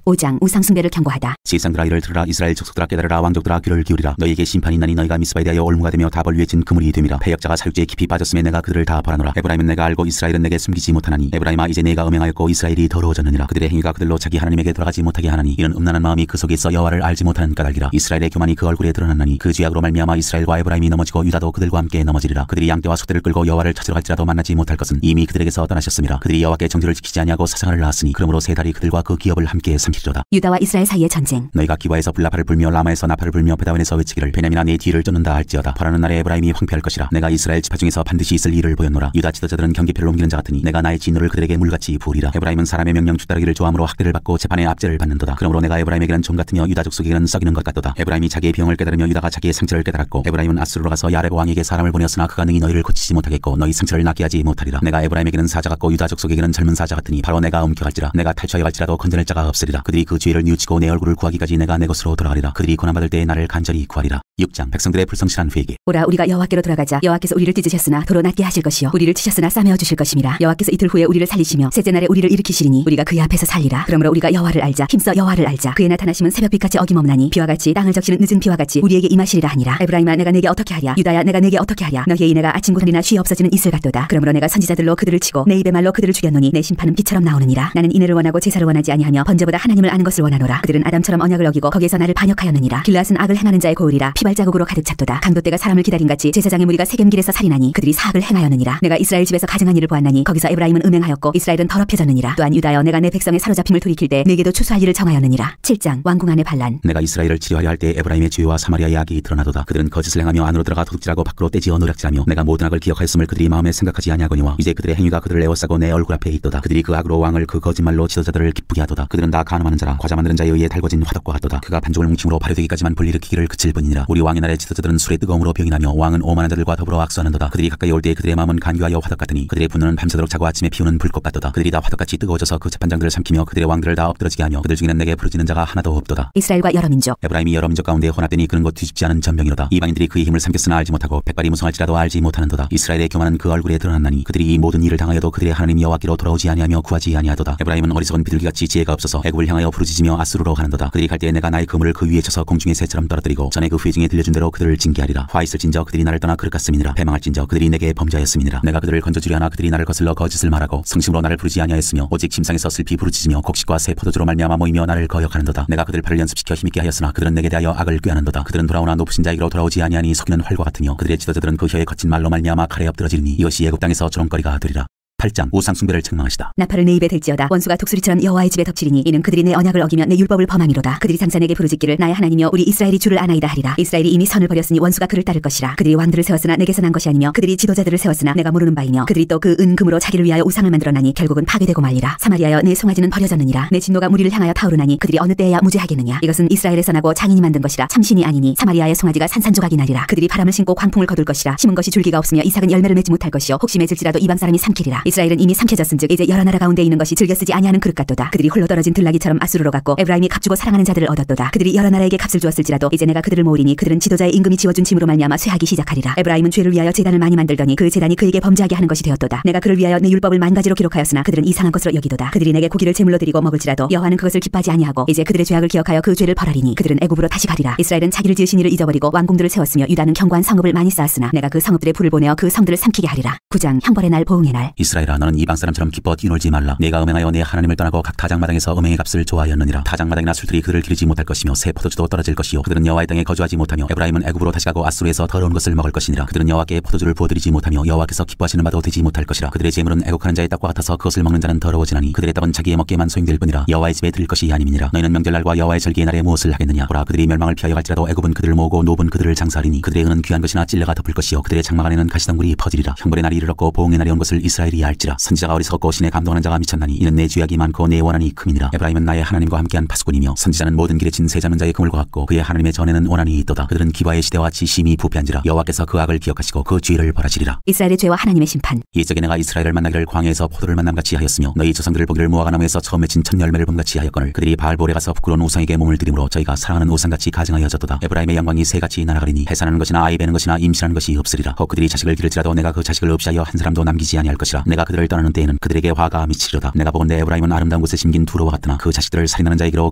5장 우상숭배를 경고하다. 세상들아 이를 들으라. 이스라엘 족속들아 깨달으라. 왕족들아 귀를 기울이라. 너희에게 심판이 있나니 너희가 미스바에 대하여 올무가 되며 다벌 위에 진 그물이 됨이라. 패역자가 사육지에 깊이 빠졌음에 내가 그들을 다 벌하노라. 에브라임은 내가 알고 이스라엘은 내게 숨기지 못하나니 에브라임아 이제 내가 음행하였고 이스라엘이 더러워졌느니라. 그들의 행위가 그들로 자기 하나님에게 돌아가지 못하게 하나니 이는 음란한 마음이 그 속에 있어 여호와를 알지 못하는 까닭이라. 이스라엘의 교만이 그 얼굴에 드러났나니 그 죄악으로 말미암아 이스라엘과 에브라임이 넘어지고 유다도 그들과 함께 넘어지리라. 그들이 양떼와 소떼를 끌고 여호와를 찾으러 갈지라도 만나지 못할 것은 이미 그들에게서 떠나셨음이라. 그들이 여호와께 정죄를 지키지 아니하고 사상을 낳았으니 그러므로 세 달이 그들과 그 기업을 함께 삼키리로다. 유다와 이스라엘 사이의 전쟁. 너희가 기바에서 불나팔을 불며 라마에서 나팔을 불며 베다웬에서 외치기를 베냐민아 내 뒤를 쫓는다 할지어다. 벌하는 날에 에브라임이 황폐할 것이라. 내가 이스라엘 지파 중에서 반드시 있을 일을 보였노라. 유다 지도자들은 경계표를 옮기는 자 같으니 내가 나의 진노를 그들에게 물같이 부으리라. 에브라임은 사람의 명령 뒤따르기를 좋아함으로 학대를 받고 재판의 압제를 받는도다. 그러므로 내가 에브라임에게는 종 같으며 유다 족속에게는 썩이는 것 같도다. 에브라임이 자기의 병을 깨달으며 유다가 자기의 상처를 깨달았고 에브라임은 아수르로 가서 야렙 왕에게 사람을 보내었으나 그가 능히 너희를 고치지 못하겠고 너희 상처를 낫게 하지 못하리라. 내가 에브라임에게는 사자 같고 유다 족속에게는 젊은 사자 같으니 바로 내가 옮겨갈지라. 내가 탈취하여 갈지라도 건져낼 자가 없으리라. 그들이 그 죄를 뉘우치고 내 얼굴을 구하기까지 내가 내 것으로 돌아가리라. 그들이 고난받을 때에 나를 간절히 구하리라. 6장 백성들의 불성실한 회개. 오라 우리가 여호와께로 돌아가자. 여호와께서 우리를 찢으셨으나 도로 낫게 하실 것이요 우리를 치셨으나 싸매어 주실 것임이라. 여호와께서 이틀 후에 우리를 살리시며 셋째 날에 우리를 일으키시리니 우리가 그의 앞에서 살리라. 그러므로 우리가 여호와를 알자. 힘써 여호와를 알자. 그의 나타나심은 새벽빛같이 어김없나니 비와 같이 땅을 적시는 늦은 비와 같이 우리에게 임하시리라 하니라. 에브라임아 내가 내게 어떻게 하랴. 유다야 내가 내게 어떻게 하랴. 너희의 이내가 아침 구름이나 쉬 없어지는 이슬 같도다. 그러므로 내가 선지자들로 그들을 치고 내 입의 말로 그들을 죽였노니 내 심판은 비처럼 나오느니라. 나는 이내를 원하고 제사를 원하지 아니하며 번제보다 하나님을 아는 것을 원하노라. 그들은 아담처럼 언약을 어기고 거기에서 나를 반역하였느니라. 길앗은 악을 행하는 자의 고을이라. 피발자국으로 가득 찼도다. 강도떼가 사람을 기다린같이 제사장의 무리가 세겜길에서 살인하니 그들이 사악을 행하였느니라. 내가 이스라엘 집에서 가증한 일을 보았나니 거기서 에브라임은 음행하였고 이스라엘은 더럽혀졌느니라. 또한 유다여 내가 내 백성의 사로잡힘을 돌이킬 때 내게도 추수할 일을 정하였느니라. 7장 왕궁 안의 반란. 내가 이스라엘을 치료하려 할 때 에브라임의 죄와 사마리아의 악이 드러나도다. 그들은 거짓을 행하며 안으로 들어가 도둑질하고 밖으로 떼지어 노략질하며 내가 모든 악을 기억하였음을 그들이 마음에 생각하지 아니하거니와 이제 그들의 행위가 그들을 에워싸고 내 얼굴 앞에 있도다. 그들이 그 악으로 왕을 그 거짓말로 지도자들을 기쁘게 하도다. 그들은 다 간음하는 자라 과자 만드는 자에 의해 달궈진 화덕과 같도다. 그가 반죽을 뭉침으로 발효되기까지만 불일으키기를 그칠 뿐이니라. 우리 왕의 날의 지도자들은 술의 뜨거움으로 병이 나며 왕은 오만한 자들과 더불어 악수하는도다. 그들이 가까이 올 때 그들의 마음은 간귀하여 화덕 같으니 그들의 분노는 밤새도록 자고 아침에 피우는 불꽃 같도다. 그들이 다 화덕같이 뜨거워져서 그 재판장들을 삼키며 그들의 왕들을 다 엎드러지게 하며 그들 중에는 내게 부르짖는 자가 하나도 없도다. 이스라엘과 여러 민족. 에브라임이 여러 민족 가운데 혼합되니 그는 곧 뒤집지 않은 전병이로다. 이방인들이 그의 힘을 삼켰으나 알지 못하고 백발이 무성할지라도 알지 못하는도다. 이스라엘의 교만은 그 얼굴에 드러났나니 그들이 이 모든 일을 당하여도 그들의 하나님 여호와께로 돌아오지 아니하며 구하지 아니하도다. 에브라임은 어리석은 비둘기같이 지혜가 없어서 애굽을 향하여 부르짖으며 아수르로 가는도다. 그들이 갈 때에 내가 나의 그물을 그 위에 쳐서 공중의 새처럼 떨어뜨리고 전에 그 회중에 들려준 대로 그들을 징계하리라. 화 있을진저 그들이 나를 떠나 그릇 같음이니라. 패망할진저 그들이 내게 범죄하였음이니라. 내가 그들을 건져주려 하나 그들이 나를 거슬러 거짓을 말하고 성심으로 나를 부르지 아니하였으며 오직 침상에서 슬피 부르짖으며 곡식과 새 포도주로 말미암아 모이며 나를 거역하는도다. 내가 그들 팔을 연습시켜 힘있게 하였으나 그들은 내게 대하여 악을 꾀하는도다. 그들은 돌아오나 높으신 자에게로 돌아오지 아니하니 속이는 활과 같으며 그들의 지도자들은 그 혀에 거친 말로 말미암아 칼에 엎드러지니 이것이 애굽 땅에서 조롱거리가 되리라. 8장 우상숭배를 책망하시다. 나팔을 내 입에 댈지어다. 원수가 독수리처럼 여호와의 집에 덮치리니 이는 그들이 내 언약을 어기며 내 율법을 범함이로다. 그들이 장차 내게 부르짖기를 나의 하나님이여 우리 이스라엘이 주를 아나이다 하리라. 이스라엘이 이미 선을 버렸으니 원수가 그를 따를 것이라. 그들이 왕들을 세웠으나 내게서 난 것이 아니며 그들이 지도자들을 세웠으나 내가 모르는 바이며 그들이 또 그 은금으로 자기를 위하여 우상을 만들어나니 결국은 파괴되고 말리라. 사마리아여 내 송아지는 버려졌느니라. 내 진노가 무리를 향하여 타오르나니 그들이 어느 때에야 무죄하겠느냐. 이것은 이스라엘에서 나고 장인이 만든 것이라 참신이 아니니 사마리아의 송아지가 산산조각이 나리라. 그들이 바람을 신고 광풍을 거둘 것이라. 심은 것이 줄기가 없으며 이삭은 열매를 맺지 못할 것이요 혹시 맺을지라도 이방 사람이 삼키리라. 이스라엘은 이미 삼켜졌 즉 이제 여러 나라 가운데 있는 것이 즐겨 쓰지 아니하는 그릇 같도다. 그들이 홀로 떨어진 들나귀처럼 아수르로 갔고 에브라임이 값주고 사랑하는 자들을 얻었도다. 그들이 여러 나라에게 값을 주었을지라도 이제 내가 그들을 모으리니 그들은 지도자의 임금이 지어준 짐으로 말미암아 쇠하기 시작하리라. 에브라임은 죄를 위하여 제단을 많이 만들더니 그 제단이 그에게 범죄하게 하는 것이 되었도다. 내가 그를 위하여 내 율법을 만 가지로 기록하였으나 그들은 이상한 것으로 여기도다. 그들이 내게 고기를 제물로 드리고 먹을지라도 여호와는 그것을 기뻐하지 아니하고 이제 그들의 죄악을 기억하여 그 죄를 벌하리니 그들은 애굽으로 다시 가리라. 이스라엘은 자기를 지으신 이를 잊어버리고 왕궁들을 세웠으며 유다는 견고한 성읍을 많이 쌓았으나 내가 그 성읍들의 불을 보내어 그 성들을 삼키게 하리라. 9장 형벌의 날 보응의 날. 이스라엘아, 너는 이방 사람처럼 기뻐 뛰놀지 말라. 내가 음행하여 내 하나님을 떠나고 각 타작마당에서 음행의 값을 좋아하였느니라. 타작마당이나 술들이 그들을 기르지 못할 것이며 새 포도주도 떨어질 것이요 그들은 여호와의 땅에 거주하지 못하며 에브라임은 애굽으로 다시 가고 아수르에서 더러운 것을 먹을 것이니라. 그들은 여호와께 포도주를 부어드리지 못하며 여호와께서 기뻐하시는 바도 되지 못할 것이라. 그들의 재물은 애국하는 자의 떡과 같아서 그것을 먹는 자는 더러워지나니 그들의 떡은 자기의 먹기에만 소용될 뿐이라 여호와의 집에 드릴 것이 아님이니라. 너희는 명절날과 여호와의 절기의 날에 무엇을 하겠느냐. 보라, 그들이 멸망을 피하여 갈지라도 애굽은 그들을 모으고 노브는 그들을 장사하리니 그들의 은은 귀한 것이나 찔레가 덮을 것이요 그들의 장막 안에는 가시덩굴이 퍼지리라. 형벌의 날이 이르렀고 보응의 날이 온 것을 이스라엘이 알지라. 선지자가 어리석었고 신에 감동하는 자가 미쳤나니 이는 내 죄악이 많고 내 원한이 큼이니라. 에브라임은 나의 하나님과 함께한 파수꾼이며 선지자는 모든 길에 친 새 잡는 자의 그물과 같고 그의 하나님의 전에는 원한이 있도다. 그들은 기바의 시대와 지심이 부패한지라. 여호와께서 그 악을 기억하시고 그 죄를 벌하시리라. 이스라엘의 죄와 하나님의 심판. 이적에 내가 이스라엘을 만나기를 광야에서 포도를 만남같이 하였으며 너희 조상들을 보기를 무화과나무에서 처음 맺힌 첫 열매를 봄같이 하였거늘 그들이 바알볼에 가서 부끄러운 우상에게 몸을 들이므로 저희가 사랑하는 우상같이 가증하여졌도다. 에브라임의 영광이 새같이 날아가리니 해산하는 것이나 아이 베는 것이나 임신하는 것이 없으리라. 혹 그들이 자식을 기를지라도 내가 그 자식을 없이하여 한 사람도 남기지 아니할 것이라. 내가 그들을 떠나는 때에는 그들에게 화가 미치리로다. 내가 보건대 에브라임은 아름다운 곳에 심긴 두로와 같으나 그 자식들을 살인하는 자에게로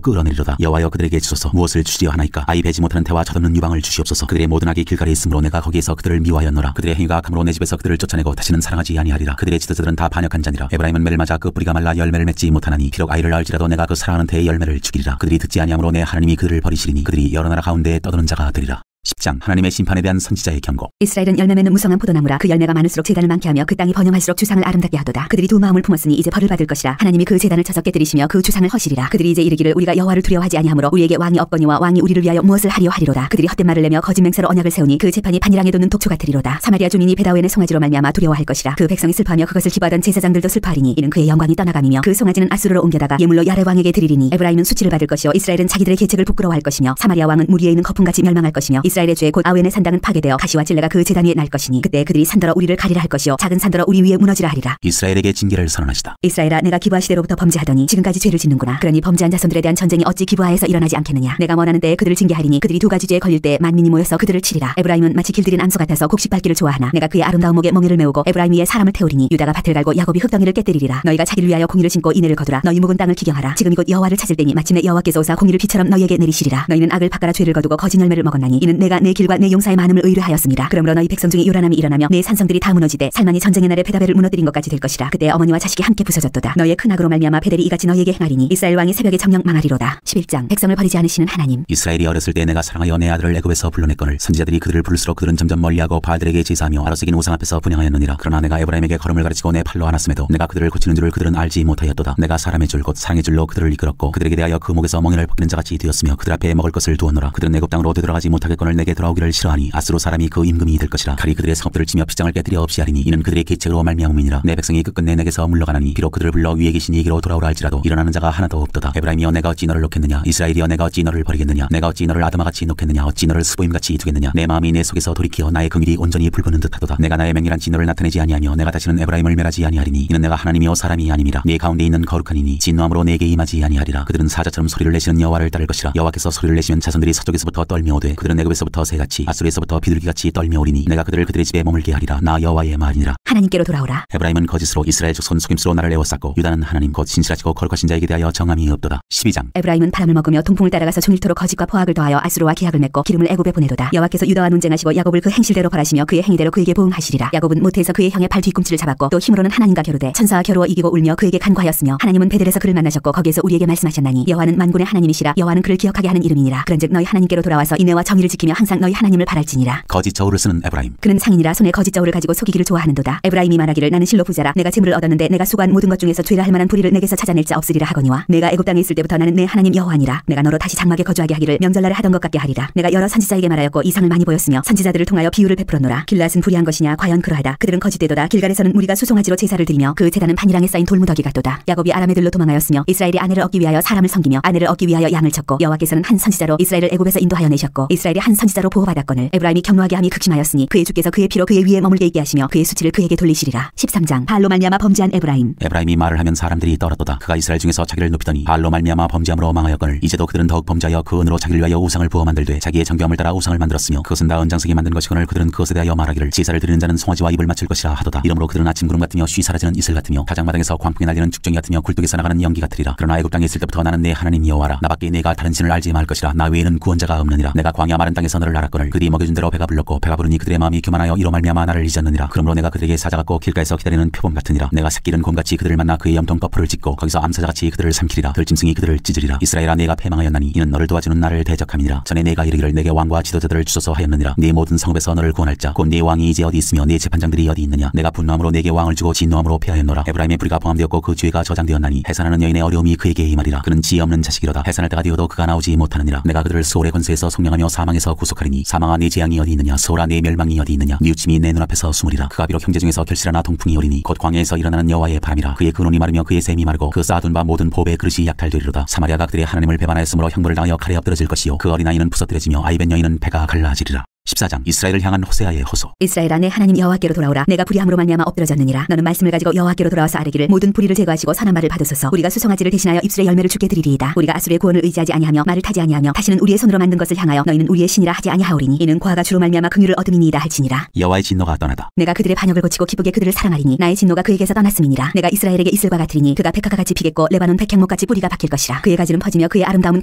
끌어내리로다. 여호와여, 그들에게 주소서. 무엇을 주지어 하나이까. 아이 베지 못하는 태와 젖없는 유방을 주시옵소서. 그들의 모든 악이 길가에 있으므로 내가 거기에서 그들을 미워하였노라. 그들의 행위가 악함으로 내 집에서 그들을 쫓아내고 다시는 사랑하지 아니하리라. 그들의 지도자들은 다 반역한 자니라. 에브라임은 매를 맞아 그 뿌리가 말라 열매를 맺지 못하나니 비록 아이를 낳을지라도 내가 그 사랑하는 태의 열매를 죽이리라. 그들이 듣지 아니하므로 내 하나님이 그들을 버리시리니 그들이 여러 나라 가운데 떠도는 자가 되리라. 10장 하나님의 심판에 대한 선지자의 경고. 이스라엘은 열매 맺는 무성한 포도나무라. 그 열매가 많을수록 제단을 많게 하며 그 땅이 번영할수록 주상을 아름답게 하도다. 그들이 두 마음을 품었으니 이제 벌을 받을 것이라. 하나님이 그 제단을 쳐서 깨뜨리시며 그 주상을 허시리라. 그들이 이제 이르기를 우리가 여호와를 두려워하지 아니하므로 우리에게 왕이 없거니와 왕이 우리를 위하여 무엇을 하리요 하리로다. 그들이 헛된 말을 내며 거짓 맹세로 언약을 세우니 그 재판이 판이랑에 돋는 독초 같으리로다. 사마리아 주민이 베다웬의 송아지로 말미암아 두려워할 것이라. 그 백성이 슬퍼하며 그것을 기뻐하던 제사장들도 슬퍼하리니 이는 그의 영광이 떠나감이며 그 송아지는 아수르로 옮겨다가 예물로 야레 왕에게 드리리니 에브라임은 수치를 받을 것이요 이스라엘은 자기들의 계책을 부끄러워할 것이며 사마리아 왕은 물 위에 있는 거품같이 멸망할 것이며 이스라엘의 죄 곧 아웬의 산당은 파괴되어 가시와 찔레가 그 제단 위에 날 것이니 그때 그들이 산더러 우리를 가리라 할 것이요 작은 산더러 우리 위에 무너지라 하리라. 이스라엘에게 징계를 선언하시다. 이스라엘아, 내가 기브아 시대로부터 범죄하더니 지금까지 죄를 짓는구나. 그러니 범죄한 자손들에 대한 전쟁이 어찌 기브아에서 일어나지 않겠느냐. 내가 원하는 때에 그들을 징계하리니 그들이 두 가지 죄에 걸릴 때 만민이 모여서 그들을 치리라. 에브라임은 마치 길들인 암소 같아서 곡식 밟기를 좋아하나 내가 그의 아름다운 목에 멍에를 메우고 에브라임 위에 사람을 태우리니 유다가 밭을 갈고 야곱이 흙덩이를 깨뜨리리라. 너희가 자기를 위하여 공의를 신고 인애를 거두라. 너희 묵은 땅을 기경하라. 지금 이곳 여호와를 찾을 때니 마침내 여호와께서 오사 공의를 비처럼 너희에게 내리시리라. 너희는 악을 바꿔라 죄를 거두고 거짓 열매를 먹었나니 이는 내가 내 길과 내 용사의 많음을 의뢰하였습니다. 그러므로 너희 백성 중에 요란함이 일어나며 내 산성들이 다 무너지되 살만이 전쟁의 날에 베다벨을 무너뜨린 것까지 될 것이라. 그때 어머니와 자식이 함께 부서졌도다. 너희의 큰 악으로 말미암아 베델이 이같이 너희에게 행하리니 이스라엘 왕이 새벽에 정령 망하리로다. 11장 백성을 버리지 않으시는 하나님. 이스라엘이 어렸을 때 내가 사랑하여 내 아들을 애굽에서 불러냈거늘 선지자들이 그들을 부를수록 그들은 점점 멀리하고 바알들에게 제사하며 아로새긴 우상 앞에서 분향하였느니라. 그러나 내가 에브라임에게 걸음을 가르치고 내 팔로 안았음에도 내가 그들을 고치는 줄을 그들은 알지 못하였도다. 내가 사람의 줄 곧 사랑의 줄로 그들을 이끌었고 그들에게 대하여 그 목에서 멍에를 벗기는 자같이 되었으며 그들 앞에 먹을 것을 두었노라. 그들은 애굽 땅으로 되돌아가지 못하겠거늘 내게 돌아오기를 싫어하니 아수르 사람이 그 임금이 될 것이라. 칼이 그들의 성읍들을 치며 빗장을 깨뜨려 없이 하리니 이는 그들의 계책으로 말미암음이니라. 내 백성이 끝끝내 내게서 물러가나니 비록 그들을 불러 위에 계신 이에게로 돌아오라 할지라도 일어나는 자가 하나도 없도다. 에브라임이여, 내가 어찌 너를 놓겠느냐. 이스라엘이여, 내가 어찌 너를 버리겠느냐. 내가 어찌 너를 아드마같이 놓겠느냐. 어찌 너를 스보임같이 두겠느냐. 내 마음이 내 속에서 돌이키어 나의 긍휼이 온전히 불보는 듯하도다. 내가 나의 맹렬한 진노를 나타내지 아니하며 내가 다시는 에브라임을 멸하지 아니하리니 이는 내가 하나님이요 사람이 아님이라. 네 가운데 있는 거룩하니니 진노함으로 내게 임하지 아니하리라. 그들은 사자처럼 소리를 내시는 여호와를 따를 것이라. 여호와께서 소리를 내시면 자손들이 서쪽에서부터 떨며오되 그들은 애굽에서부터 새같이 아수르에서부터 비둘기같이 떨며오리니 내가 그들을 그들의 집에 머물게 하리라. 나 여호와의 말이니라. 하나님께로 돌아오라. 에브라임은 거짓으로 이스라엘 족손 속임수로 나를 에워쌌고 유다는 하나님 곧 신실하시고 거룩하신 자에게 대하여 정함이 없도다. 12장 에브라임은 바람을 먹으며 동풍을 따라가서 종일토록 거짓과 포악을 더하여 아수르와 계약을 맺고 기름을 애굽에 보내도다. 여호와께서 유다와 논쟁하시고 야곱을 그 행실대로 벌하시며 그의 행위대로 그에게 보응하시리라. 야곱은 모태에서 그의 형의 발 뒤꿈치를 잡았고 또 힘으로는 하나님과 겨루되 천사와 겨루어 이기고 울며 그에게 간구하였으며 하나님은 베델에서 그를 만나셨고 거기에서 우리에게 말씀하셨나니 여호와는 만군의 하나님이시라. 여호와는 그를 기억하게 하는 이름이니라. 그런즉 너희 하나님께로 돌아와서 인애와 정의를 지키며 항상 너희 하나님을 바랄지니라. 거짓 저울을 쓰는 에브라임. 그는 상인이라 손에 거짓 저울을 가지고 속이기를 좋아하는도다. 에브라임이 말하기를 나는 실로 부자라. 내가 재물을 얻었는데 내가 수고한 모든 것 중에서 죄라 할 만한 불의를 내게서 찾아낼 자 없으리라 하거니와 내가 애굽 땅에 있을 때부터 나는 내 하나님 여호와니라. 내가 너로 다시 장막에 거주하게 하기를 명절날에 하던 것 같게 하리라. 내가 여러 선지자에게 말하였고 이상을 많이 보였으며 선지자들을 통하여 비유를 베풀었노라. 길앗은 불의한 것이냐 과연 그러하다. 그들은 거짓되도다. 길갈에서는 무리가 수송아지로 제사를 드리며 그 제단은 판이랑에 쌓인 돌무더기 같도다. 야곱이 아람애들로 도망하였으며 이스라엘이 아내를 얻기 위하여 사람을 섬기며 아내를 얻기 위하여 양을 쳤고 여호와께서는 한 선지자로 이스라엘을 애굽에서 인도하여 내셨고 이스라엘이 한 선지자로 보호받았거늘 에브라임이 경노하게 함이 극심하였으니 그의 주께서 그의 피로 그의 위에 머물게 있게 하시며 그의 수치를 그에게 돌리시리라. 13장 바알로 말미암아 범죄한 에브라임. 에브라임이 말을 하면 사람들이 떨었도다. 그가 이스라엘 중에서 자기를 높이더니 바알로 말미암아 범죄함으로 망하였거늘 이제도 그들은 더욱 범죄하여 그 은으로 자기를 위하여 우상을 부어 만들되 자기의 정교함을 따라 우상을 만들었으며 그것은 다 은장색이 만든 것이거늘 그들은 그것에 대하여 말하기를 제사를 드리는 자는 송아지와 입을 맞출 것이라 하도다. 이러므로 그들은 아침 구름 같으며 쉬 사라지는 이슬 같으며 타작마당에서 광풍이 날리는 죽정이 같으며 굴뚝에서 나가는 연기 같으리라. 그러나 애굽 땅에 있을 때부터 나는 내 하나님 여호와라. 나밖에 내가 다른 신을 알지 말 것이라. 나 외에는 구원자가 없느니라. 내가 광야 마른 땅에 땅에서 너를 알았거늘 그들이 먹여준 대로 배가 불렀고 배가 부르니 그들의 마음이 교만하여 이로 말미암아 나를 잊었느니라. 그러므로 내가 그들에게 사자같고 길가에서 기다리는 표범 같으니라. 내가 새끼른 곰같이 그들을 만나 그의 염통 거풀을 찢고 거기서 암사자같이 그들을 삼키리라. 들짐승이 그들을 찢으리라. 이스라엘아 내가 패망하였나니 이는 너를 도와주는 나를 대적함이니라. 전에 내가 이르기를 내게 왕과 지도자들을 주소서 하였느니라. 네 모든 성읍에서 너를 구원할 자 곧 네 왕이 이제 어디 있으며 네 재판장들이 어디 있느냐. 내가 분노함으로 내게 왕을 주고 진노함으로 패하였노라. 에브라임의 불의가 포함되었고 그 죄가 저장되었나니 해산하는 여인의 어려움이 그에게 임하리라. 그는 지혜 없는 자식이로다. 해산할 때가 되어도 그가 나오지 못하느니라. 내가 그들을 수올의 권세에서 속량하며 사망에서 구속하리니 사망아 네 재앙이 어디 있느냐. 수올아 네 멸망이 어디 있느냐. 뉘우침이 내 눈앞에서 숨으리라. 그가 비록 형제 중에서 결실하나 동풍이 오리니 곧 광야에서 일어나는 여호와의 바람이라. 그의 근원이 마르며 그의 샘이 마르고 그 쌓아둔 바 모든 보배 그릇이 약탈되리로다. 사마리아가 그들의 하나님을 배반하였으므로 형벌을 당하여 칼에 엎드러질 것이요 그 어린아이는 부서뜨려지며 아이벤 여인은 배가 갈라지리라. 14장 이스라엘을 향한 호세아의 호소. 이스라엘아 내 하나님 여호와께로 돌아오라. 내가 불의함으로 말미암아 엎드러졌느니라. 너는 말씀을 가지고 여호와께로 돌아와서 아뢰기를 모든 불의를 제거하시고 선한 말을 받으소서. 우리가 수송아지를 대신하여 입술의 열매를 주게 드리리이다. 우리가 아수르의 구원을 의지하지 아니하며 말을 타지 아니하며 다시는 우리의 손으로 만든 것을 향하여 너희는 우리의 신이라 하지 아니하오리니 이는 고아가 주로 말미암아 긍휼을 얻음이니이다 할지니라. 여호와의 진노가 떠나다. 내가 그들의 반역을 고치고 기쁘게 그들을 사랑하리니 나의 진노가 그에게서 떠났음이니라. 내가 이스라엘에게 이슬과 같으리니 그가 백화가 같이 피겠고 레바논 백향목같이 뿌리가 박힐 것이라. 그의 가지는 퍼지며 그의 아름다움은